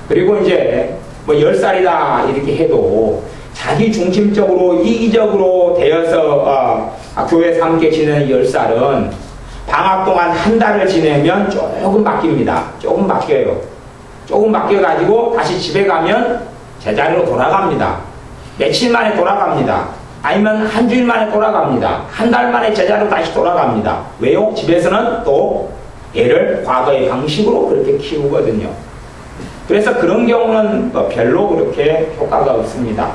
그리고 이제 10살이다 이렇게 해도 자기 중심적으로 이기적으로 되어서 교회에서 함께 지내는 10살은 방학 동안 한 달을 지내면 조금 바뀝니다. 조금 바뀌어요. 조금 바뀌어가지고 다시 집에 가면 제자리로 돌아갑니다. 며칠 만에 돌아갑니다. 아니면 한 주일 만에 돌아갑니다. 한 달 만에 제자리로 다시 돌아갑니다. 왜요? 집에서는 또 애를 과거의 방식으로 그렇게 키우거든요. 그래서 그런 경우는 별로 그렇게 효과가 없습니다.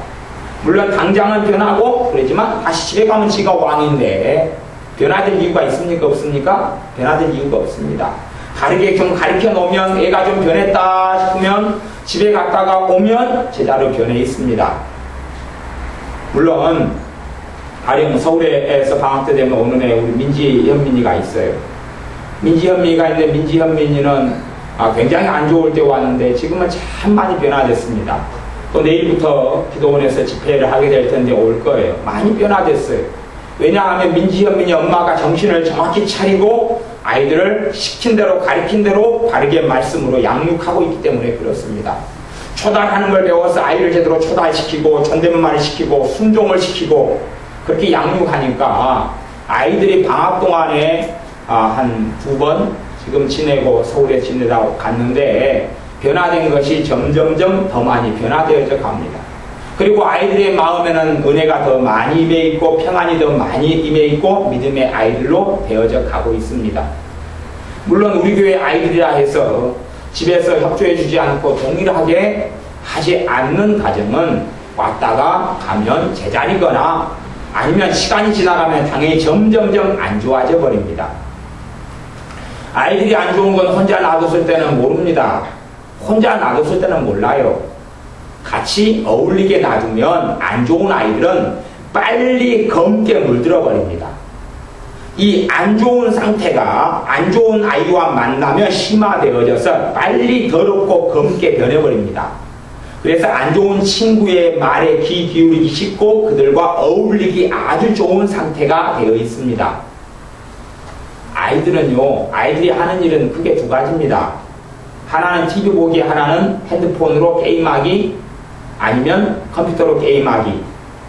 물론 당장은 변하고 그러지만 다시 집에 가면 지가 왕인데 변화될 이유가 있습니까? 없습니까? 변화될 이유가 없습니다. 다르게 좀 가르쳐 놓으면 애가 좀 변했다 싶으면 집에 갔다가 오면 제자로 변해 있습니다. 물론 가령 서울에서 방학 때 되면 오는 애 우리 민지 현민이가 있어요. 민지현민이가 있는데 민지현민이는 굉장히 안 좋을 때 왔는데 지금은 참 많이 변화됐습니다. 또 내일부터 기도원에서 집회를 하게 될 텐데 올 거예요. 많이 변화됐어요. 왜냐하면 민지현민이 엄마가 정신을 정확히 차리고 아이들을 시킨 대로 가르친 대로 바르게 말씀으로 양육하고 있기 때문에 그렇습니다. 초달하는 걸 배워서 아이를 제대로 초달시키고 존댓말을 시키고 순종을 시키고 그렇게 양육하니까 아이들이 방학 동안에 한 2번 지금 지내고 서울에 지내다 갔는데 변화된 것이 점점점 더 많이 변화되어져 갑니다. 그리고 아이들의 마음에는 은혜가 더 많이 임해 있고 평안이 더 많이 임해 있고 믿음의 아이들로 되어져 가고 있습니다. 물론 우리 교회 아이들이라 해서 집에서 협조해 주지 않고 동일하게 하지 않는 가정은 왔다가 가면 제자리거나 아니면 시간이 지나가면 당연히 점점점 안 좋아져 버립니다. 아이들이 안 좋은 건 혼자 놔뒀을 때는 모릅니다. 혼자 놔뒀을 때는 몰라요. 같이 어울리게 놔두면 안 좋은 아이들은 빨리 검게 물들어 버립니다. 이 안 좋은 상태가 안 좋은 아이와 만나면 심화되어져서 빨리 더럽고 검게 변해버립니다. 그래서 안 좋은 친구의 말에 귀 기울이기 쉽고 그들과 어울리기 아주 좋은 상태가 되어 있습니다. 아이들은요, 아이들이 하는 일은 크게 2가지입니다. 하나는 TV 보기, 하나는 핸드폰으로 게임하기, 아니면 컴퓨터로 게임하기.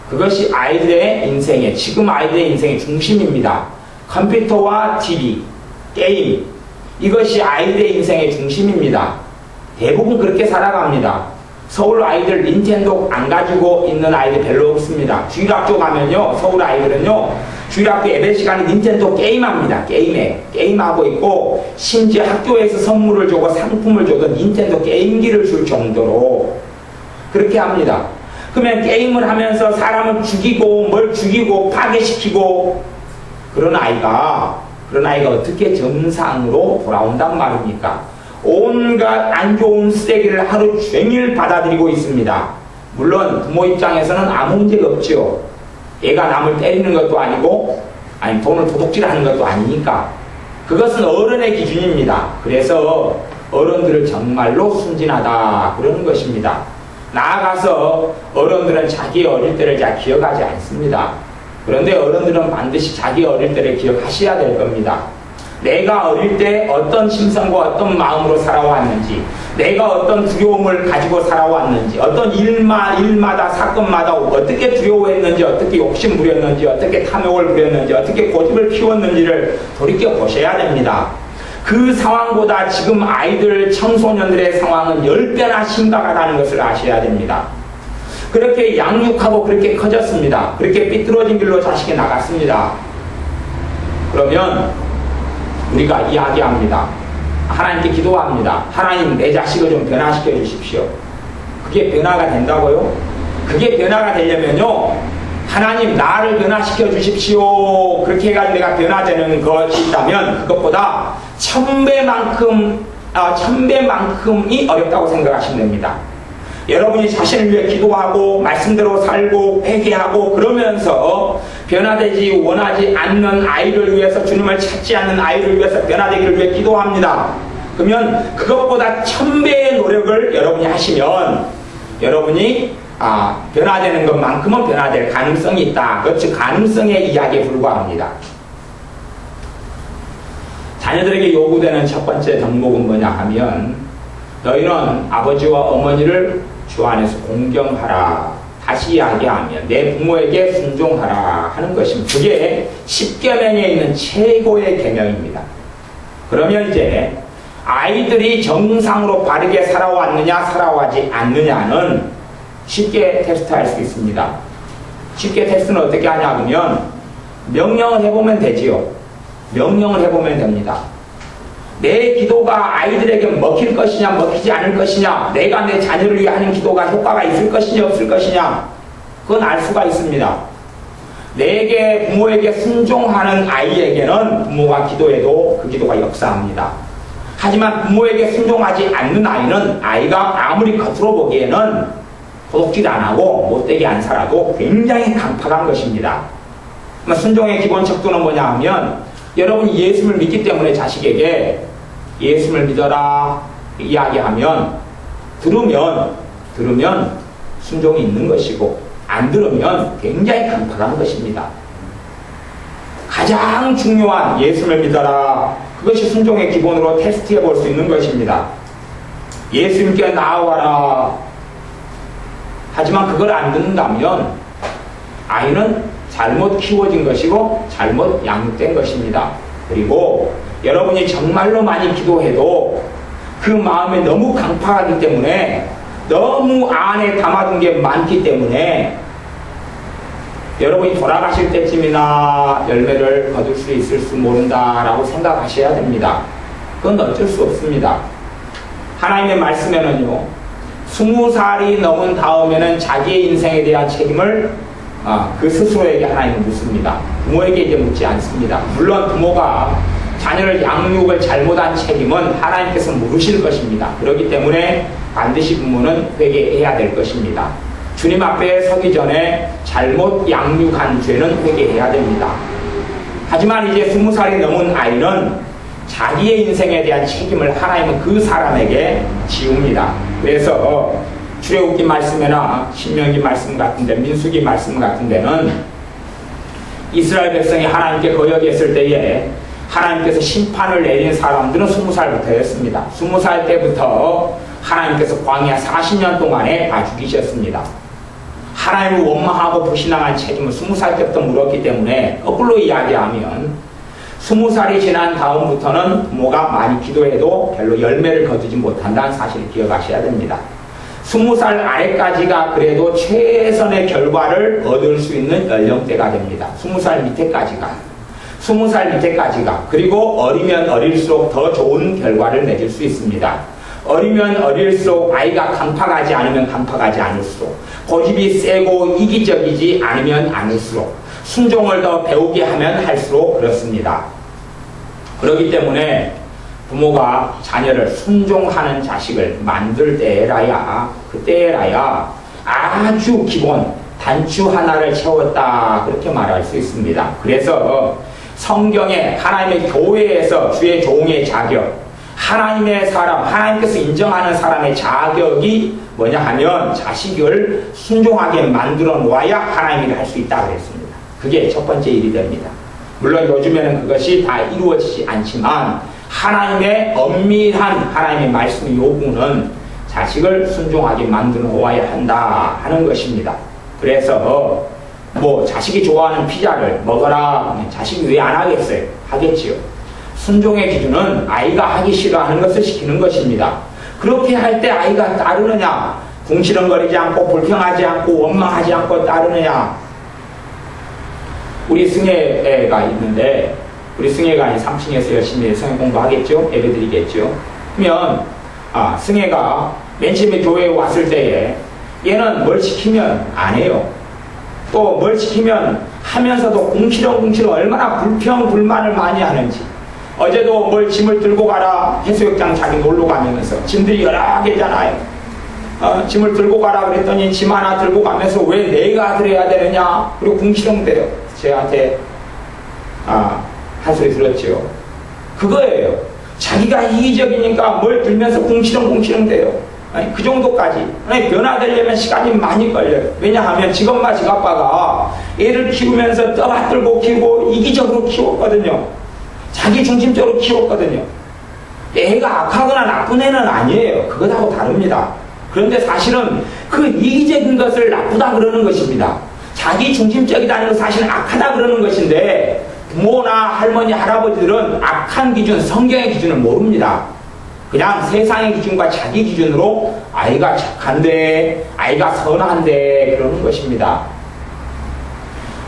그것이 아이들의 인생의, 지금 아이들의 인생의 중심입니다. 컴퓨터와 TV, 게임. 이것이 아이들의 인생의 중심입니다. 대부분 그렇게 살아갑니다. 서울 아이들 닌텐도 안 가지고 있는 아이들 별로 없습니다. 주일학교 가면요, 서울 아이들은요, 주일학교 예배 시간에 닌텐도 게임합니다. 게임하고 있고, 심지어 학교에서 선물을 주고 상품을 줘도 닌텐도 게임기를 줄 정도로 그렇게 합니다. 그러면 게임을 하면서 사람을 죽이고 뭘 죽이고 파괴시키고 그런 아이가 어떻게 정상으로 돌아온단 말입니까? 온갖 안 좋은 쓰레기를 하루 종일 받아들이고 있습니다. 물론 부모 입장에서는 아무 문제가 없죠. 얘가 남을 때리는 것도 아니고 아니 돈을 도둑질하는 것도 아니니까. 그것은 어른의 기준입니다. 그래서 어른들을 정말로 순진하다 그러는 것입니다. 나아가서 어른들은 자기 어릴 때를 잘 기억하지 않습니다. 그런데 어른들은 반드시 자기 어릴 때를 기억하셔야 될 겁니다. 내가 어릴 때 어떤 심성과 어떤 마음으로 살아왔는지, 내가 어떤 두려움을 가지고 살아왔는지, 어떤 일마다 사건마다 어떻게 두려워했는지, 어떻게 욕심 부렸는지, 어떻게 탐욕을 부렸는지, 어떻게 고집을 키웠는지를 돌이켜 보셔야 됩니다. 그 상황보다 지금 아이들, 청소년들의 상황은 10배나 심각하다는 것을 아셔야 됩니다. 그렇게 양육하고 그렇게 커졌습니다. 그렇게 삐뚤어진 길로 자식이 나갔습니다. 그러면 우리가 이야기합니다. 하나님께 기도합니다. 하나님 내 자식을 좀 변화시켜 주십시오. 그게 변화가 된다고요? 그게 변화가 되려면요, 하나님 나를 변화시켜 주십시오. 그렇게 해가지고 내가 변화되는 것이 있다면 그것보다 1000배만큼이 어렵다고 생각하시면 됩니다. 여러분이 자신을 위해 기도하고 말씀대로 살고 회개하고 그러면서 변화되지 원하지 않는 아이를 위해서, 주님을 찾지 않는 아이를 위해서 변화되기를 위해 기도합니다. 그러면 그것보다 1000배의 노력을 여러분이 하시면 여러분이 변화되는 것만큼은 변화될 가능성이 있다. 그것이 가능성의 이야기에 불과합니다. 자녀들에게 요구되는 첫 번째 덕목은 뭐냐 하면, 너희는 아버지와 어머니를 주 안에서 공경하라. 다시 이야기하면 내 부모에게 순종하라 하는 것입니다. 그게 10계명에 있는 최고의 계명입니다. 그러면 이제 아이들이 정상으로 바르게 살아왔느냐 살아오지 않느냐는 쉽게 테스트할 수 있습니다. 쉽게 테스트는 어떻게 하냐 하면 명령을 해보면 되지요. 명령을 해보면 됩니다. 내 기도가 아이들에게 먹힐 것이냐 먹히지 않을 것이냐, 내가 내 자녀를 위해 하는 기도가 효과가 있을 것이냐 없을 것이냐, 그건 알 수가 있습니다. 내게 부모에게 순종하는 아이에게는 부모가 기도해도 그 기도가 역사합니다. 하지만 부모에게 순종하지 않는 아이는, 아이가 아무리 겉으로 보기에는 도둑질 안 하고 못되게 안 살아도 굉장히 강팍한 것입니다. 순종의 기본 척도는 뭐냐 하면 여러분이 예수를 믿기 때문에 자식에게 예수를 믿어라 이야기하면 들으면 순종이 있는 것이고 안 들으면 굉장히 강팍한 것입니다. 가장 중요한 예수를 믿어라, 그것이 순종의 기본으로 테스트해 볼 수 있는 것입니다. 예수님께 나아와라. 하지만 그걸 안 듣는다면 아이는 잘못 키워진 것이고 잘못 양육된 것입니다. 그리고 여러분이 정말로 많이 기도해도 그 마음에 너무 강팍하기 때문에, 너무 안에 담아둔 게 많기 때문에 여러분이 돌아가실 때쯤이나 열매를 거둘 수 있을지 모른다라고 생각하셔야 됩니다. 그건 어쩔 수 없습니다. 하나님의 말씀에는요, 20살이 넘은 다음에는 자기의 인생에 대한 책임을 그 스스로에게 하나님은 묻습니다. 부모에게 이제 묻지 않습니다. 물론 부모가 자녀를 양육을 잘못한 책임은 하나님께서 물으실 것입니다. 그렇기 때문에 반드시 부모는 회개해야 될 것입니다. 주님 앞에 서기 전에 잘못 양육한 죄는 회개해야 됩니다. 하지만 이제 20살이 넘은 아이는 자기의 인생에 대한 책임을 하나님은 그 사람에게 지웁니다. 그래서 출애굽기 말씀이나 신명기 말씀 같은데, 민수기 말씀 같은 데는 이스라엘 백성이 하나님께 거역했을 때에 하나님께서 심판을 내린 사람들은 20살부터였습니다. 20살 때부터 하나님께서 광야 40년 동안에 다 죽이셨습니다. 하나님을 원망하고 불신앙한 책임을 20살 때부터 물었기 때문에, 거꾸로 이야기하면 20살이 지난 다음부터는 부모가 많이 기도해도 별로 열매를 거두지 못한다는 사실을 기억하셔야 됩니다. 20살 아래까지가 그래도 최선의 결과를 얻을 수 있는 연령대가 됩니다. 20살 밑에까지가. 그리고 어리면 어릴수록 더 좋은 결과를 맺을 수 있습니다. 어리면 어릴수록 아이가 강팍하지 않으면 강팍하지 않을수록, 고집이 세고 이기적이지 않으면 않을수록, 순종을 더 배우게 하면 할수록 그렇습니다. 그렇기 때문에 부모가 자녀를 순종하는 자식을 만들 때라야, 그때라야 아주 기본 단추 하나를 채웠다, 그렇게 말할 수 있습니다. 그래서 성경에 하나님의 교회에서 주의 종의 자격, 하나님의 사람, 하나님께서 인정하는 사람의 자격이 뭐냐 하면 자식을 순종하게 만들어 놓아야 하나님이 할 수 있다고 그랬습니다. 그게 첫 번째 일이 됩니다. 물론 요즘에는 그것이 다 이루어지지 않지만 하나님의 엄밀한 하나님의 말씀 요구는 자식을 순종하게 만들어 놓아야 한다 하는 것입니다. 그래서 뭐 자식이 좋아하는 피자를 먹어라, 자식이 왜 안 하겠어요? 하겠지요. 순종의 기준은 아이가 하기 싫어하는 것을 시키는 것입니다. 그렇게 할 때 아이가 따르느냐, 궁시렁거리지 않고 불평하지 않고 원망하지 않고 따르느냐. 우리 승혜가 있는데, 우리 승혜가 3층에서 열심히 성경 공부하겠죠? 예배드리겠죠? 그러면 승혜가 맨 처음에 교회에 왔을 때에 얘는 뭘 시키면 안 해요. 또 뭘 시키면 하면서도 궁시렁궁시렁 얼마나 불평불만을 많이 하는지. 어제도 뭘 짐을 들고 가라, 해수욕장 자기 놀러 가면서 짐들이 여러 개잖아요. 짐을 들고 가라 그랬더니 짐 하나 들고 가면서 왜 내가 그래야 되느냐, 그리고 궁시렁대요. 저한테 한 소리 들었죠. 그거예요. 자기가 이기적이니까 뭘 들면서 궁시렁궁시렁대요. 그 정도까지. 변화되려면 시간이 많이 걸려요. 왜냐하면 지엄마 지아빠가 애를 키우면서 떠받들고 키우고 이기적으로 키웠거든요. 자기 중심적으로 키웠거든요. 애가 악하거나 나쁜 애는 아니에요. 그것하고 다릅니다. 그런데 사실은 그 이기적인 것을 나쁘다 그러는 것입니다. 자기 중심적이다는 것은 사실은 악하다 그러는 것인데, 부모나 할머니, 할아버지들은 악한 기준, 성경의 기준을 모릅니다. 그냥 세상의 기준과 자기 기준으로 아이가 착한데, 아이가 선한데 그러는 것입니다.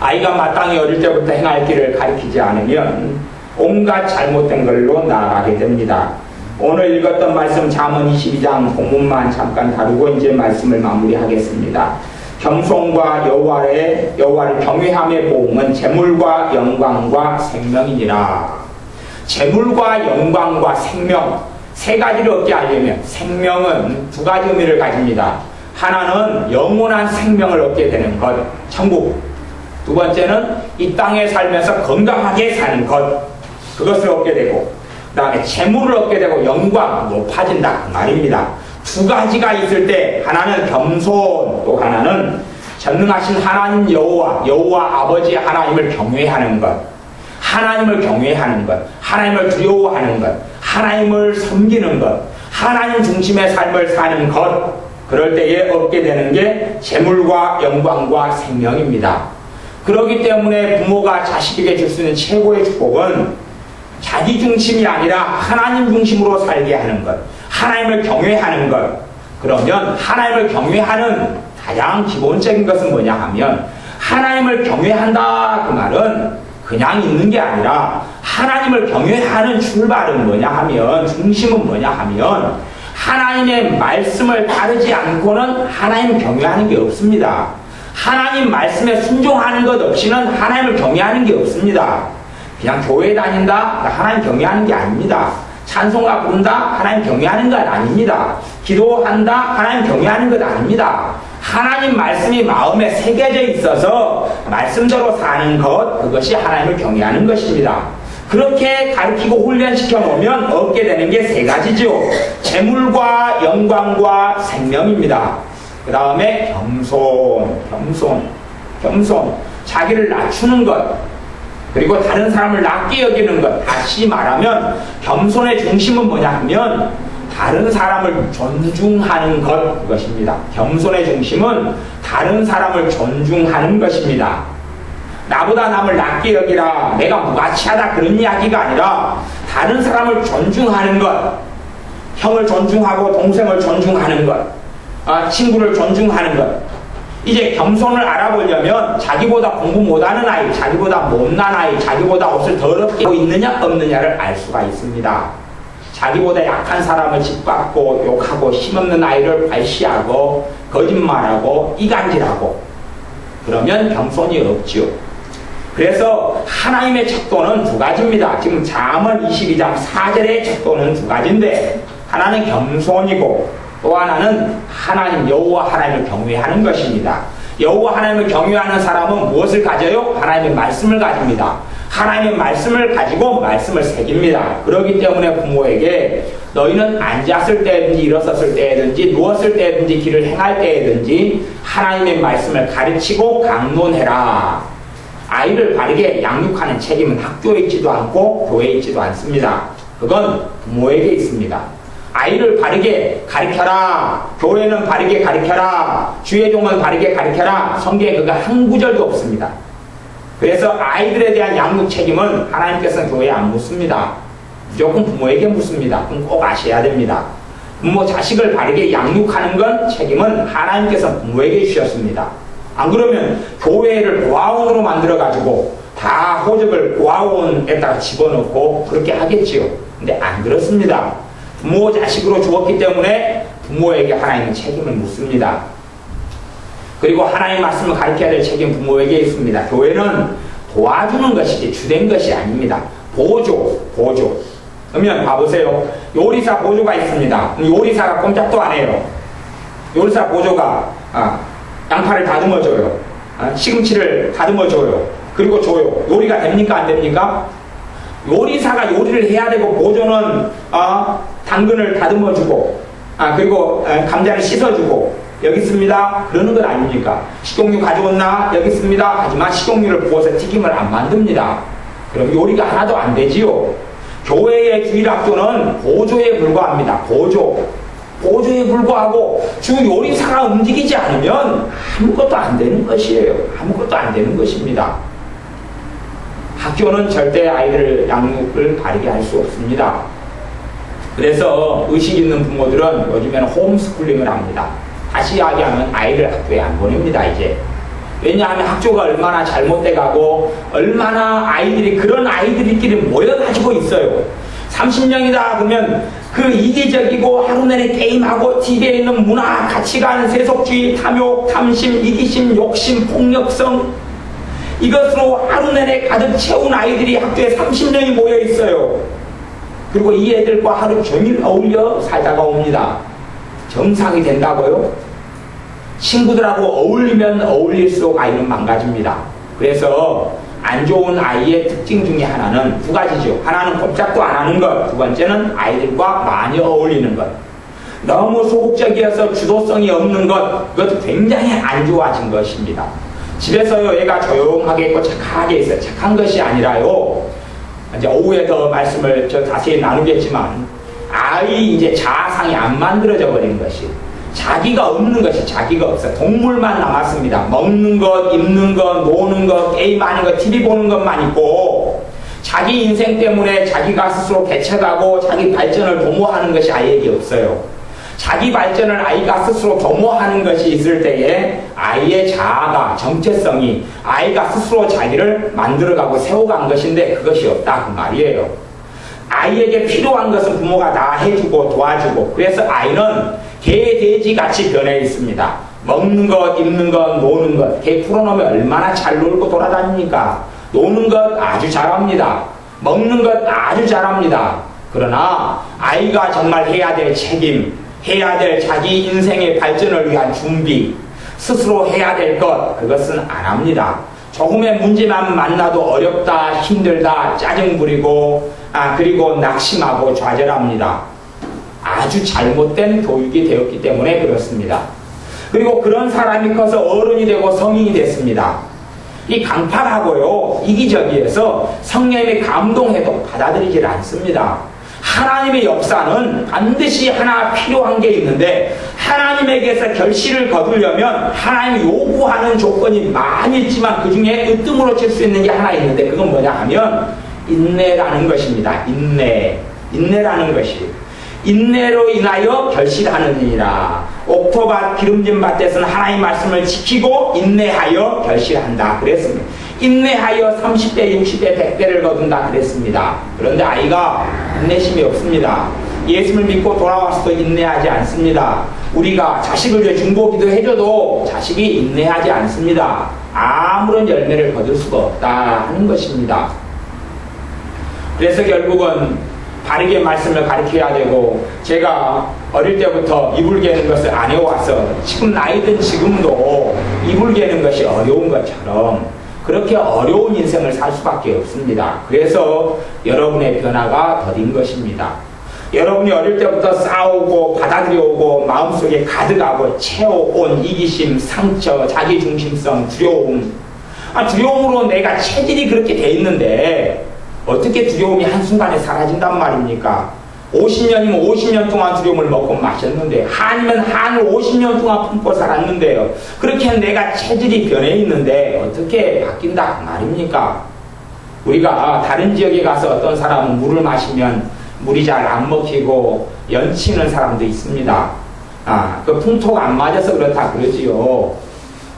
아이가 마땅히 어릴 때부터 행할 길을 가르치지 않으면 온갖 잘못된 걸로 나아가게 됩니다. 오늘 읽었던 말씀 잠언 22장 본문만 잠깐 다루고 이제 말씀을 마무리하겠습니다. 겸손과 여호와를 경외함의 보응은 재물과 영광과 생명이니라. 재물과 영광과 생명, 세 가지를 얻게 하려면 생명은 두 가지 의미를 가집니다. 하나는 영원한 생명을 얻게 되는 것, 천국. 두 번째는 이 땅에 살면서 건강하게 사는 것, 그것을 얻게 되고 그 다음에 재물을 얻게 되고 영광 높아진다 그 말입니다. 두 가지가 있을 때 하나는 겸손 또 하나는 전능하신 하나님 여호와 아버지 하나님을 경외하는 것, 하나님을 경외하는 것, 하나님을 두려워하는 것, 하나님을 섬기는 것, 하나님 중심의 삶을 사는 것, 그럴 때에 얻게 되는 게 재물과 영광과 생명입니다. 그렇기 때문에 부모가 자식에게 줄 수 있는 최고의 축복은 자기 중심이 아니라 하나님 중심으로 살게 하는 것, 하나님을 경외하는 것. 그러면 하나님을 경외하는 가장 기본적인 것은 뭐냐 하면 하나님을 경외한다 그 말은 그냥 있는 게 아니라 하나님을 경외하는 출발은 뭐냐 하면 중심은 뭐냐 하면 하나님의 말씀을 따르지 않고는 하나님 경외하는 게 없습니다. 하나님 말씀에 순종하는 것 없이는 하나님을 경외하는 게 없습니다. 그냥 교회 다닌다 하나님 경외하는 게 아닙니다. 찬송가 부른다 하나님 경외하는 것 아닙니다. 기도한다 하나님 경외하는 것 아닙니다. 하나님 말씀이 마음에 새겨져 있어서 말씀대로 사는 것, 그것이 하나님을 경외하는 것입니다. 그렇게 가르치고 훈련시켜 놓으면 얻게 되는 게 세 가지죠. 재물과 영광과 생명입니다. 그 다음에 겸손, 자기를 낮추는 것, 그리고 다른 사람을 낮게 여기는 것. 다시 말하면 겸손의 중심은 뭐냐 하면 다른 사람을 존중하는 것입니다. 겸손의 중심은 다른 사람을 존중하는 것입니다. 나보다 남을 낮게 여기라, 내가 무가치하다 그런 이야기가 아니라 다른 사람을 존중하는 것, 형을 존중하고 동생을 존중하는 것, 친구를 존중하는 것. 이제 겸손을 알아보려면 자기보다 공부 못하는 아이, 자기보다 못난 아이, 자기보다 옷을 더럽게 입고 있느냐 없느냐를 알 수가 있습니다. 자기보다 약한 사람을 짓밟고 욕하고 힘없는 아이를 발시하고 거짓말하고 이간질하고 그러면 겸손이 없지요. 그래서 하나님의 척도는 두 가지입니다. 지금 잠언 22장 4절의 척도는 두 가지인데 하나는 겸손이고 또 하나는 하나님 여호와 하나님을 경외하는 것입니다. 여호와 하나님을 경외하는 사람은 무엇을 가져요? 하나님의 말씀을 가집니다. 하나님의 말씀을 가지고 말씀을 새깁니다. 그렇기 때문에 부모에게 너희는 앉았을 때든지 일어섰을 때든지 누웠을 때든지 길을 행할 때든지 하나님의 말씀을 가르치고 강론해라. 아이를 바르게 양육하는 책임은 학교에 있지도 않고 교회에 있지도 않습니다. 그건 부모에게 있습니다. 아이를 바르게 가르쳐라. 교회는 바르게 가르쳐라. 주의 종은 바르게 가르쳐라. 성경에 그거 한 구절도 없습니다. 그래서 아이들에 대한 양육 책임은 하나님께서는 교회에 안 묻습니다. 무조건 부모에게 묻습니다. 그럼 꼭 아셔야 됩니다. 부모 자식을 바르게 양육하는 건 책임은 하나님께서 부모에게 주셨습니다. 안 그러면 교회를 고아원으로 만들어가지고 다 호적을 고아원에다가 집어넣고 그렇게 하겠지요. 근데 안 그렇습니다. 부모 자식으로 주었기 때문에 부모에게 하나님은 책임을 묻습니다. 그리고 하나님의 말씀을 가르쳐야 될 책임 부모에게 있습니다. 교회는 도와주는 것이지 주된 것이 아닙니다. 보조. 그러면 봐보세요. 요리사 보조가 있습니다. 요리사가 꼼짝도 안 해요. 요리사 보조가 양파를 다듬어줘요. 시금치를 다듬어줘요. 그리고 줘요. 요리가 됩니까 안 됩니까? 요리사가 요리를 해야 되고 보조는 당근을 다듬어주고 그리고 감자를 씻어주고 여기 있습니다. 그러는 건 아닙니까? 식용유 가져왔나? 여기 있습니다. 하지만 식용유를 부어서 튀김을 안 만듭니다. 그럼 요리가 하나도 안 되지요. 교회의 주일학교는 보조에 불과합니다. 보조에 불과하고 주 요리사가 움직이지 않으면 아무것도 안 되는 것이에요. 아무것도 안 되는 것입니다. 학교는 절대 아이들 양육을 바르게 할 수 없습니다. 그래서 의식 있는 부모들은 요즘에는 홈스쿨링을 합니다. 다시 이야기하면 아이를 학교에 안 보냅니다, 이제. 왜냐하면 학교가 얼마나 잘못돼 가고 얼마나 그런 아이들끼리 모여가지고 있어요. 30명이다 그러면 그 이기적이고 하루 내내 게임하고 TV에 있는 문화, 가치관, 세속주의, 탐욕, 탐심, 이기심, 욕심, 폭력성 이것으로 하루 내내 가득 채운 아이들이 학교에 30명이 모여 있어요. 그리고 이 애들과 하루 종일 어울려 살다가 옵니다. 정상이 된다고요? 친구들하고 어울리면 어울릴수록 아이는 망가집니다. 그래서 안 좋은 아이의 특징 중에 하나는 두 가지죠. 하나는 꼼짝도 안 하는 것, 두 번째는 아이들과 많이 어울리는 것. 너무 소극적이어서 주도성이 없는 것, 그것도 굉장히 안 좋아진 것입니다. 집에서요, 얘가 조용하게 있고 착하게 있어요. 착한 것이 아니라요, 이제 오후에 더 말씀을 자세히 나누겠지만, 아이 이제 자아상이 안 만들어져 버린 것이, 자기가 없는 것이, 자기가 없어요. 동물만 남았습니다. 먹는 것, 입는 것, 노는 것, 게임하는 것, TV 보는 것만 있고, 자기 인생 때문에 자기가 스스로 개척하고 자기 발전을 도모하는 것이 아이에게 없어요. 자기 발전을 아이가 스스로 도모하는 것이 있을 때에 아이의 자아가, 정체성이 아이가 스스로 자기를 만들어가고 세워간 것인데 그것이 없다, 그 말이에요. 아이에게 필요한 것은 부모가 다 해주고 도와주고, 그래서 아이는 개, 돼지 같이 변해 있습니다. 먹는 것, 입는 것, 노는 것. 개 풀어놓으면 얼마나 잘 놀고 돌아다닙니까? 노는 것 아주 잘합니다. 먹는 것 아주 잘합니다. 그러나 아이가 정말 해야 될 책임, 해야 될 자기 인생의 발전을 위한 준비, 스스로 해야 될 것, 그것은 안 합니다. 조금의 문제만 만나도 어렵다, 힘들다, 짜증 부리고, 그리고 낙심하고 좌절합니다. 아주 잘못된 교육이 되었기 때문에 그렇습니다. 그리고 그런 사람이 커서 어른이 되고 성인이 됐습니다. 이 강팍하고요, 이기적이어서 성령님이 감동해도 받아들이질 않습니다. 하나님의 역사는 반드시 하나 필요한 게 있는데, 하나님에게서 결실을 거두려면 하나님이 요구하는 조건이 많이 있지만 그 중에 으뜸으로 칠 수 있는 게 하나 있는데, 그건 뭐냐 하면 인내라는 것입니다. 인내라는 것이. 인내로 인하여 결실하느니라. 옥토밭 기름진 밭에서는 하나님의 말씀을 지키고 인내하여 결실한다 그랬습니다. 인내하여 30대, 60대, 100대를 거둔다 그랬습니다. 그런데 아이가 인내심이 없습니다. 예수를 믿고 돌아와서도 인내하지 않습니다. 우리가 자식을 중보기도 해줘도 자식이 인내하지 않습니다. 아무런 열매를 거둘 수가 없다 하는 것입니다. 그래서 결국은 바르게 말씀을 가르쳐야 되고, 제가 어릴 때부터 이불 개는 것을 안 해와서 지금 나이든 지금도 이불 개는 것이 어려운 것처럼 그렇게 어려운 인생을 살 수밖에 없습니다. 그래서 여러분의 변화가 더딘 것입니다. 여러분이 어릴 때부터 싸우고 받아들여오고 마음속에 가득하고 채워온 이기심, 상처, 자기중심성, 두려움, 두려움으로 내가 체질이 그렇게 돼 있는데 어떻게 두려움이 한순간에 사라진단 말입니까? 50년이면 50년 동안 두려움을 먹고 마셨는데, 한이면 한을 50년 동안 품고 살았는데요. 그렇게 내가 체질이 변해 있는데 어떻게 바뀐다 그 말입니까? 우리가 다른 지역에 가서 어떤 사람은 물을 마시면 물이 잘 안 먹히고 연치는 사람도 있습니다. 그 풍토가 안 맞아서 그렇다 그러지요.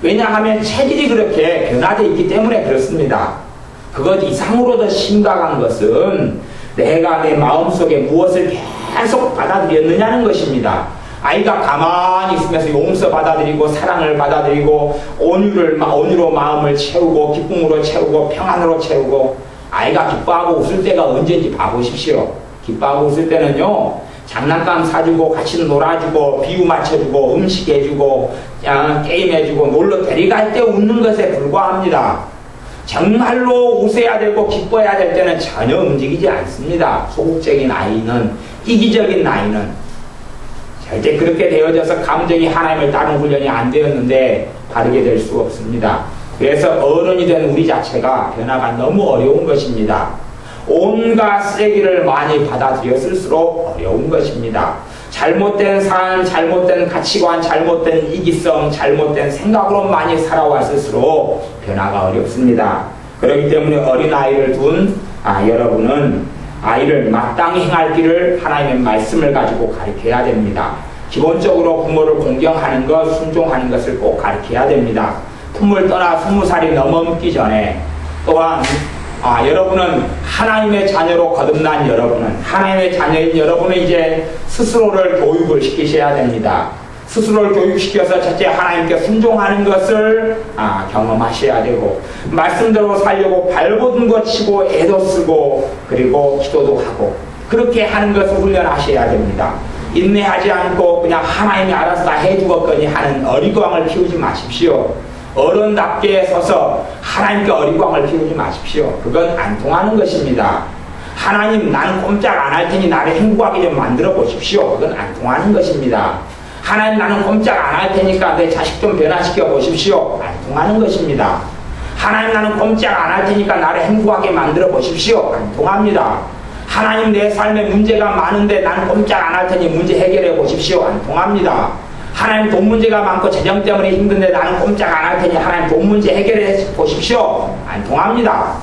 왜냐하면 체질이 그렇게 변화되어 있기 때문에 그렇습니다. 그것 이상으로 더 심각한 것은 내가 내 마음속에 무엇을 계속 받아들였느냐는 것입니다. 아이가 가만히 있으면서 용서 받아들이고 사랑을 받아들이고 온유로 마음을 채우고 기쁨으로 채우고 평안으로 채우고, 아이가 기뻐하고 웃을 때가 언제인지 봐보십시오. 기뻐하고 웃을 때는요, 장난감 사주고 같이 놀아주고 비유 맞춰주고 음식 해주고 게임해주고 놀러 데려갈 때 웃는 것에 불과합니다. 정말로 웃어야 되고 기뻐해야 될 때는 전혀 움직이지 않습니다. 소극적인 아이는, 이기적인 아이는 절대 그렇게 되어져서 감정이 하나님을 따르는 훈련이 안 되었는데 바르게 될 수 없습니다. 그래서 어른이 된 우리 자체가 변화가 너무 어려운 것입니다. 온갖 쓰레기를 많이 받아들였을수록 어려운 것입니다. 잘못된 삶, 잘못된 가치관, 잘못된 이기성, 잘못된 생각으로 많이 살아왔을수록 변화가 어렵습니다. 그렇기 때문에 어린아이를 둔 여러분은 아이를 마땅히 행할 길을 하나님의 말씀을 가지고 가르쳐야 됩니다. 기본적으로 부모를 공경하는 것, 순종하는 것을 꼭 가르쳐야 됩니다. 품을 떠나 20살이 넘기 전에, 또한 여러분은 하나님의 자녀로 거듭난 여러분은, 하나님의 자녀인 여러분은 이제 스스로를 교육을 시키셔야 됩니다. 스스로를 교육시켜서 첫째 하나님께 순종하는 것을 경험하셔야 되고, 말씀대로 살려고 발버둥 거치고 애도 쓰고 그리고 기도도 하고 그렇게 하는 것을 훈련하셔야 됩니다. 인내하지 않고 그냥 하나님이 알아서 다 해주겠거니 하는 어리광을 피우지 마십시오. 어른답게 서서 하나님께 어리광을 피우지 마십시오. 그건 안 통하는 것입니다. 하나님, 나는 꼼짝 안 할 테니 나를 행복하게 좀 만들어 보십시오. 그건 안 통하는 것입니다. 하나님, 나는 꼼짝 안 할 테니까 내 자식 좀 변화시켜 보십시오. 안 통하는 것입니다. 하나님, 나는 꼼짝 안 할 테니까 나를 행복하게 만들어 보십시오. 안 통합니다. 하나님, 내 삶에 문제가 많은데 나는 꼼짝 안 할 테니 문제 해결해 보십시오. 안 통합니다. 하나님, 돈 문제가 많고 재정 때문에 힘든데 나는 꼼짝 안 할 테니 하나님 돈 문제 해결해 보십시오. 안 통합니다.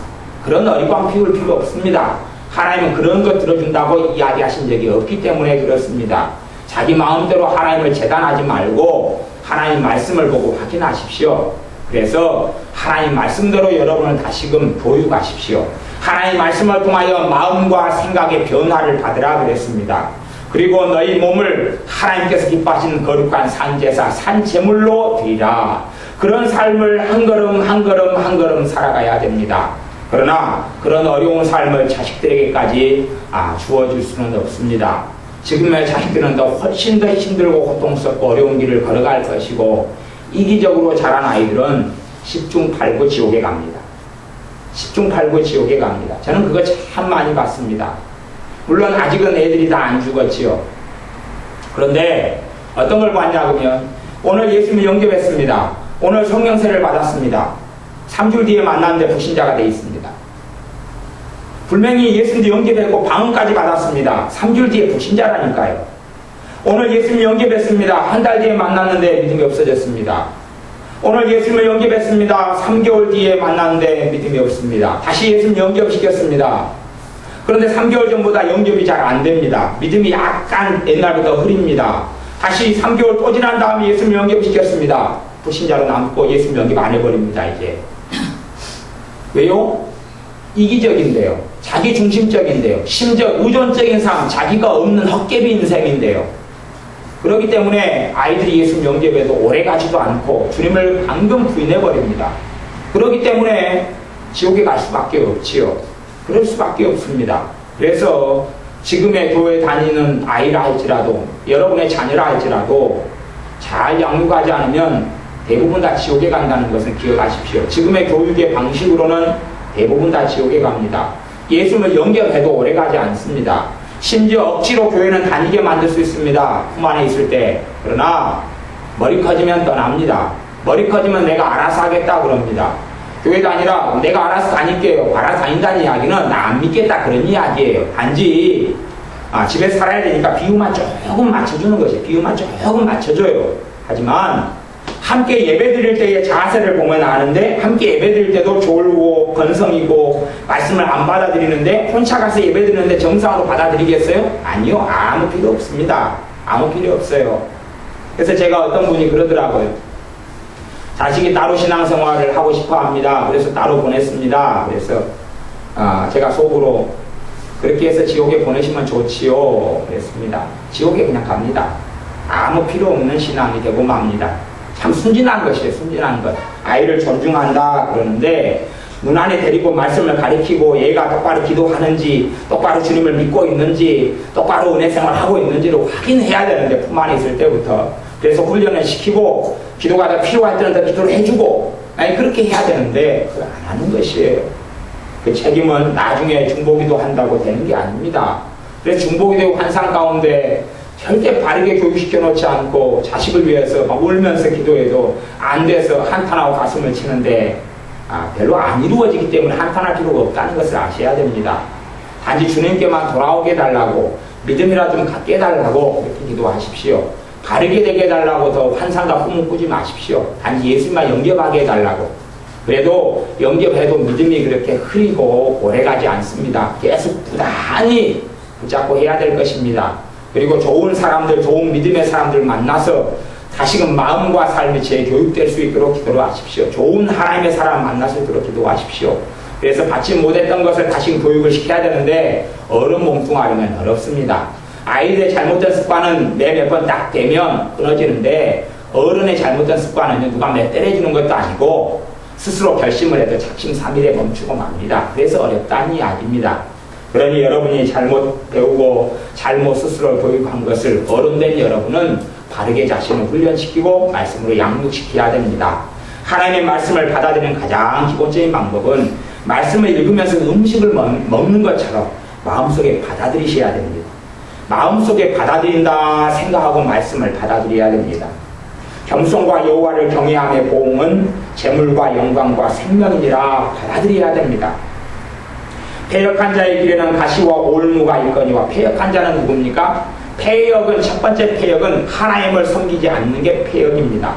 그런 어리광 피울 필요 없습니다. 하나님은 그런 것 들어준다고 이야기하신 적이 없기 때문에 그렇습니다. 자기 마음대로 하나님을 재단하지 말고 하나님 말씀을 보고 확인하십시오. 그래서 하나님 말씀대로 여러분을 다시금 교육하십시오. 하나님 말씀을 통하여 마음과 생각의 변화를 받으라 그랬습니다. 그리고 너희 몸을 하나님께서 기뻐하시는 거룩한 산제사, 산제물로 드리라. 그런 삶을 한 걸음 한 걸음 한 걸음 살아가야 됩니다. 그러나 그런 어려운 삶을 자식들에게까지 주어줄 수는 없습니다. 지금의 자식들은 훨씬 더 힘들고 고통스럽고 어려운 길을 걸어갈 것이고 이기적으로 자란 아이들은 10중 8구 지옥에 갑니다. 10중 8구 지옥에 갑니다. 저는 그거 참 많이 봤습니다. 물론 아직은 애들이 다 안 죽었지요. 그런데 어떤 걸 봤냐 그러면 오늘 예수님 영접했습니다. 오늘 성령세를 받았습니다. 3주 뒤에 만났는데 불신자가 돼 있습니다. 분명히 예수님도 영접했고 방언까지 받았습니다. 3주 뒤에 불신자라니까요. 오늘 예수님 영접했습니다. 한 달 뒤에 만났는데 믿음이 없어졌습니다. 오늘 예수님을 영접했습니다. 3개월 뒤에 만났는데 믿음이 없습니다. 다시 예수님 영접시켰습니다. 그런데 3개월 전보다 영접이 잘 안 됩니다. 믿음이 약간 옛날보다 흐립니다. 다시 3개월 또 지난 다음에 예수님 영접시켰습니다. 불신자로 남고 예수님 영접 안 해버립니다. 이제 왜요? 이기적인데요. 자기중심적인데요. 심지어 의존적인 삶, 자기가 없는 헛개비 인생인데요. 그렇기 때문에 아이들이 예수님 영접해도 오래가지도 않고 주님을 방금 부인해버립니다. 그렇기 때문에 지옥에 갈 수밖에 없지요. 그럴 수밖에 없습니다. 그래서 지금의 교회 다니는 아이라 할지라도 여러분의 자녀라 할지라도 잘 양육하지 않으면 대부분 다 지옥에 간다는 것을 기억하십시오. 지금의 교육의 방식으로는 대부분 다 지옥에 갑니다. 예수님을 영접해도 오래가지 않습니다. 심지어 억지로 교회는 다니게 만들 수 있습니다. 품 안에 있을 때. 그러나 머리 커지면 떠납니다. 머리 커지면 내가 알아서 하겠다 그럽니다. 교회도 아니라 내가 알아서 다닐게요. 알아서 다닌다는 이야기는 나 안 믿겠다 그런 이야기예요. 단지 집에 살아야 되니까 비유만 조금 맞춰주는 것이 비유만 조금 맞춰줘요. 하지만 함께 예배드릴 때의 자세를 보면 아는데 함께 예배드릴 때도 졸고 건성이고 말씀을 안 받아들이는데 혼자 가서 예배드리는데 정상으로 받아들이겠어요? 아니요. 아무 필요 없습니다. 아무 필요 없어요. 그래서 제가 어떤 분이 그러더라고요. 자식이 따로 신앙생활을 하고 싶어 합니다. 그래서 따로 보냈습니다. 그래서 제가 속으로 그렇게 해서 지옥에 보내시면 좋지요. 그랬습니다. 지옥에 그냥 갑니다. 아무 필요 없는 신앙이 되고 맙니다. 참 순진한 것이에요. 순진한 것. 아이를 존중한다 그러는데 눈 안에 데리고 말씀을 가리키고 얘가 똑바로 기도하는지 똑바로 주님을 믿고 있는지 똑바로 은혜생활 하고 있는지를 확인해야 되는데 품 안에 있을 때부터 그래서 훈련을 시키고 기도가 더 필요할 때는 더 기도를 해주고 그렇게 해야 되는데 그걸 안 하는 것이에요. 그 책임은 나중에 중보기도 한다고 되는 게 아닙니다. 그래서 중보기도 환상 가운데 절대 바르게 교육시켜 놓지 않고 자식을 위해서 막 울면서 기도해도 안 돼서 한탄하고 가슴을 치는데 별로 안 이루어지기 때문에 한탄할 필요가 없다는 것을 아셔야 됩니다. 단지 주님께만 돌아오게 해달라고 믿음이라 좀 갖게 해달라고 그렇게 기도하십시오. 바르게 되게 해달라고 더 환상과 꿈을 꾸지 마십시오. 단지 예수님만 영접하게 해달라고. 그래도 영접해도 믿음이 그렇게 흐리고 오래가지 않습니다. 계속 부단히 붙잡고 해야 될 것입니다. 그리고 좋은 사람들, 좋은 믿음의 사람들 만나서 다시금 마음과 삶이 재교육될 수 있도록 기도를 하십시오. 좋은 하나님의 사람 만날 수 있도록 기도하십시오. 그래서 받지 못했던 것을 다시 교육을 시켜야 되는데 어른 몸뚱아리면 어렵습니다. 아이들의 잘못된 습관은 매 몇 번 딱 되면 끊어지는데 어른의 잘못된 습관은 누가 매 때려주는 것도 아니고 스스로 결심을 해도 작심삼일에 멈추고 맙니다. 그래서 어렵다는 이야기입니다. 그러니 여러분이 잘못 배우고 잘못 스스로 교육한 것을 어른된 여러분은 바르게 자신을 훈련시키고 말씀으로 양육시켜야 됩니다. 하나님의 말씀을 받아들이는 가장 기본적인 방법은 말씀을 읽으면서 음식을 먹는 것처럼 마음속에 받아들이셔야 됩니다. 마음속에 받아들인다 생각하고 말씀을 받아들여야 됩니다. 겸손과 여호와를 경외함의 보응은 재물과 영광과 생명이니라 받아들여야 됩니다. 패역한 자의 길에는 가시와 올무가 있거니와 패역한 자는 누굽니까? 패역은 첫 번째 패역은 하나님을 섬기지 않는 게 패역입니다.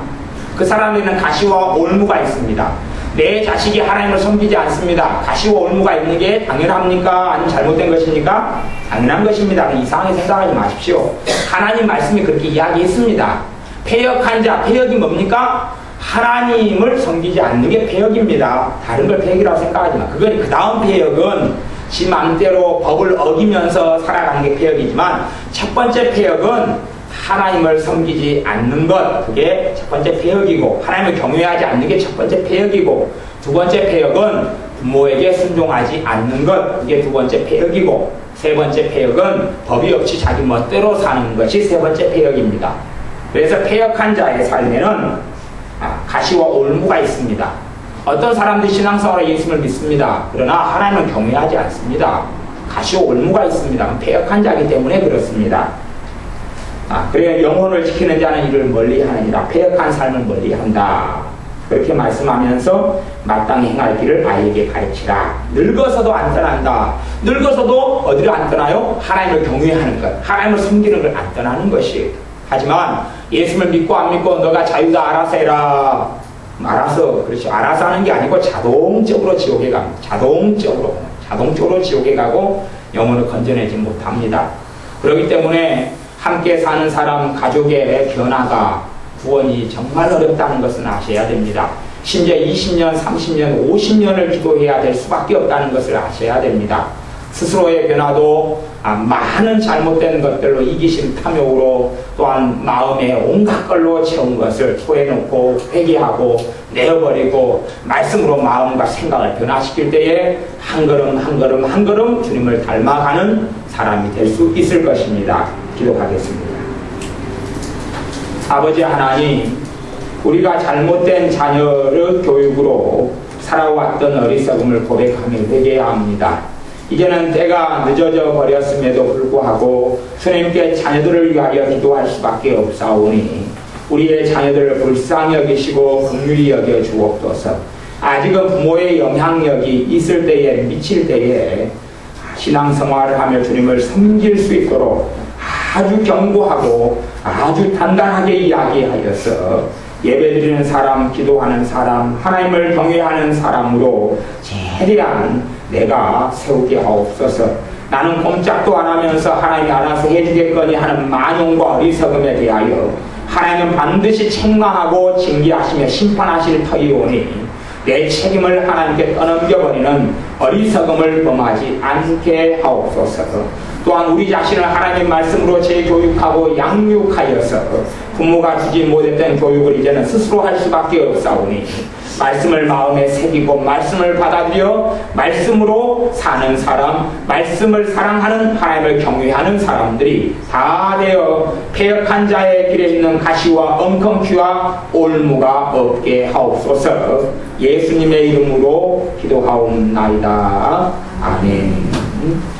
그 사람에게는 가시와 올무가 있습니다. 내 자식이 하나님을 섬기지 않습니다. 가시와 올무가 있는 게 당연합니까? 아니면 잘못된 것입니까? 당연한 것입니다. 이상하게 생각하지 마십시오. 하나님 말씀이 그렇게 이야기했습니다. 패역한 자, 패역이 뭡니까? 하나님을 섬기지 않는 게 패역입니다. 다른 걸 패역이라고 생각하지 마. 그건 그 다음 패역은 지 맘대로 법을 어기면서 살아가는 게 패역이지만 첫 번째 패역은 하나님을 섬기지 않는 것, 그게 첫 번째 패역이고 하나님을 경외하지 않는 게 첫 번째 패역이고 두 번째 패역은 부모에게 순종하지 않는 것, 그게 두 번째 패역이고 세 번째 패역은 법이 없이 자기 멋대로 사는 것이 세 번째 패역입니다. 그래서 패역한 자의 삶에는 가시와 올무가 있습니다. 어떤 사람들이 신앙생활에 예수님을 믿습니다. 그러나 하나님을 경외하지 않습니다. 가시와 올무가 있습니다. 패역한 자이기 때문에 그렇습니다. 그래 영혼을 지키는 자는 이를 멀리하느니라. 패역한 삶을 멀리한다. 그렇게 말씀하면서 마땅히 행할 길을 아이에게 가르치라. 늙어서도 안 떠난다. 늙어서도 어디를 안 떠나요? 하나님을 경외하는 것, 하나님을 섬기는 걸 안 떠나는 것이. 하지만 예수님을 믿고 안 믿고 너가 자유다 알아서 해라. 알아서, 그렇죠. 알아서 하는 게 아니고 자동적으로 지옥에 갑니다. 자동적으로 지옥에 가고 영혼을 건져내지 못합니다. 그렇기 때문에 함께 사는 사람, 가족의 변화가 구원이 정말 어렵다는 것은 아셔야 됩니다. 심지어 20년, 30년, 50년을 기도해야 될 수밖에 없다는 것을 아셔야 됩니다. 스스로의 변화도 많은 잘못된 것들로 이기심, 탐욕으로 또한 마음에 온갖 걸로 채운 것을 토해놓고 회개하고 내어버리고 말씀으로 마음과 생각을 변화시킬 때에 한 걸음 한 걸음 한 걸음 주님을 닮아가는 사람이 될 수 있을 것입니다. 기도하겠습니다. 아버지 하나님, 우리가 잘못된 자녀의 교육으로 살아왔던 어리석음을 고백하며 회개해야 합니다. 이제는 때가 늦어져 버렸음에도 불구하고 주님께 자녀들을 위하여 기도할 수밖에 없사오니 우리의 자녀들을 불쌍히 여기시고 긍휼히 여겨 주옵소서. 아직은 부모의 영향력이 있을 때에 미칠 때에 신앙생활을 하며 주님을 섬길 수 있도록 아주 견고하고 아주 단단하게 이야기하여서 예배드리는 사람, 기도하는 사람, 하나님을 경외하는 사람으로 최대한 내가 세우게 하옵소서. 나는 꼼짝도 안 하면서 하나님이 알아서 해주겠거니 하는 만용과 어리석음에 대하여 하나님은 반드시 책망하고 징계하시며 심판하실 터이오니 내 책임을 하나님께 떠넘겨버리는 어리석음을 범하지 않게 하옵소서. 또한 우리 자신을 하나님의 말씀으로 재교육하고 양육하여서 부모가 주지 못했던 교육을 이제는 스스로 할 수밖에 없사오니 말씀을 마음에 새기고 말씀을 받아들여 말씀으로 사는 사람, 말씀을 사랑하는 하나님을 경외하는 사람들이 다 되어 패역한 자의 길에 있는 가시와 엉겅퀴와 올무가 없게 하옵소서. 예수님의 이름으로 기도하옵나이다. 아멘.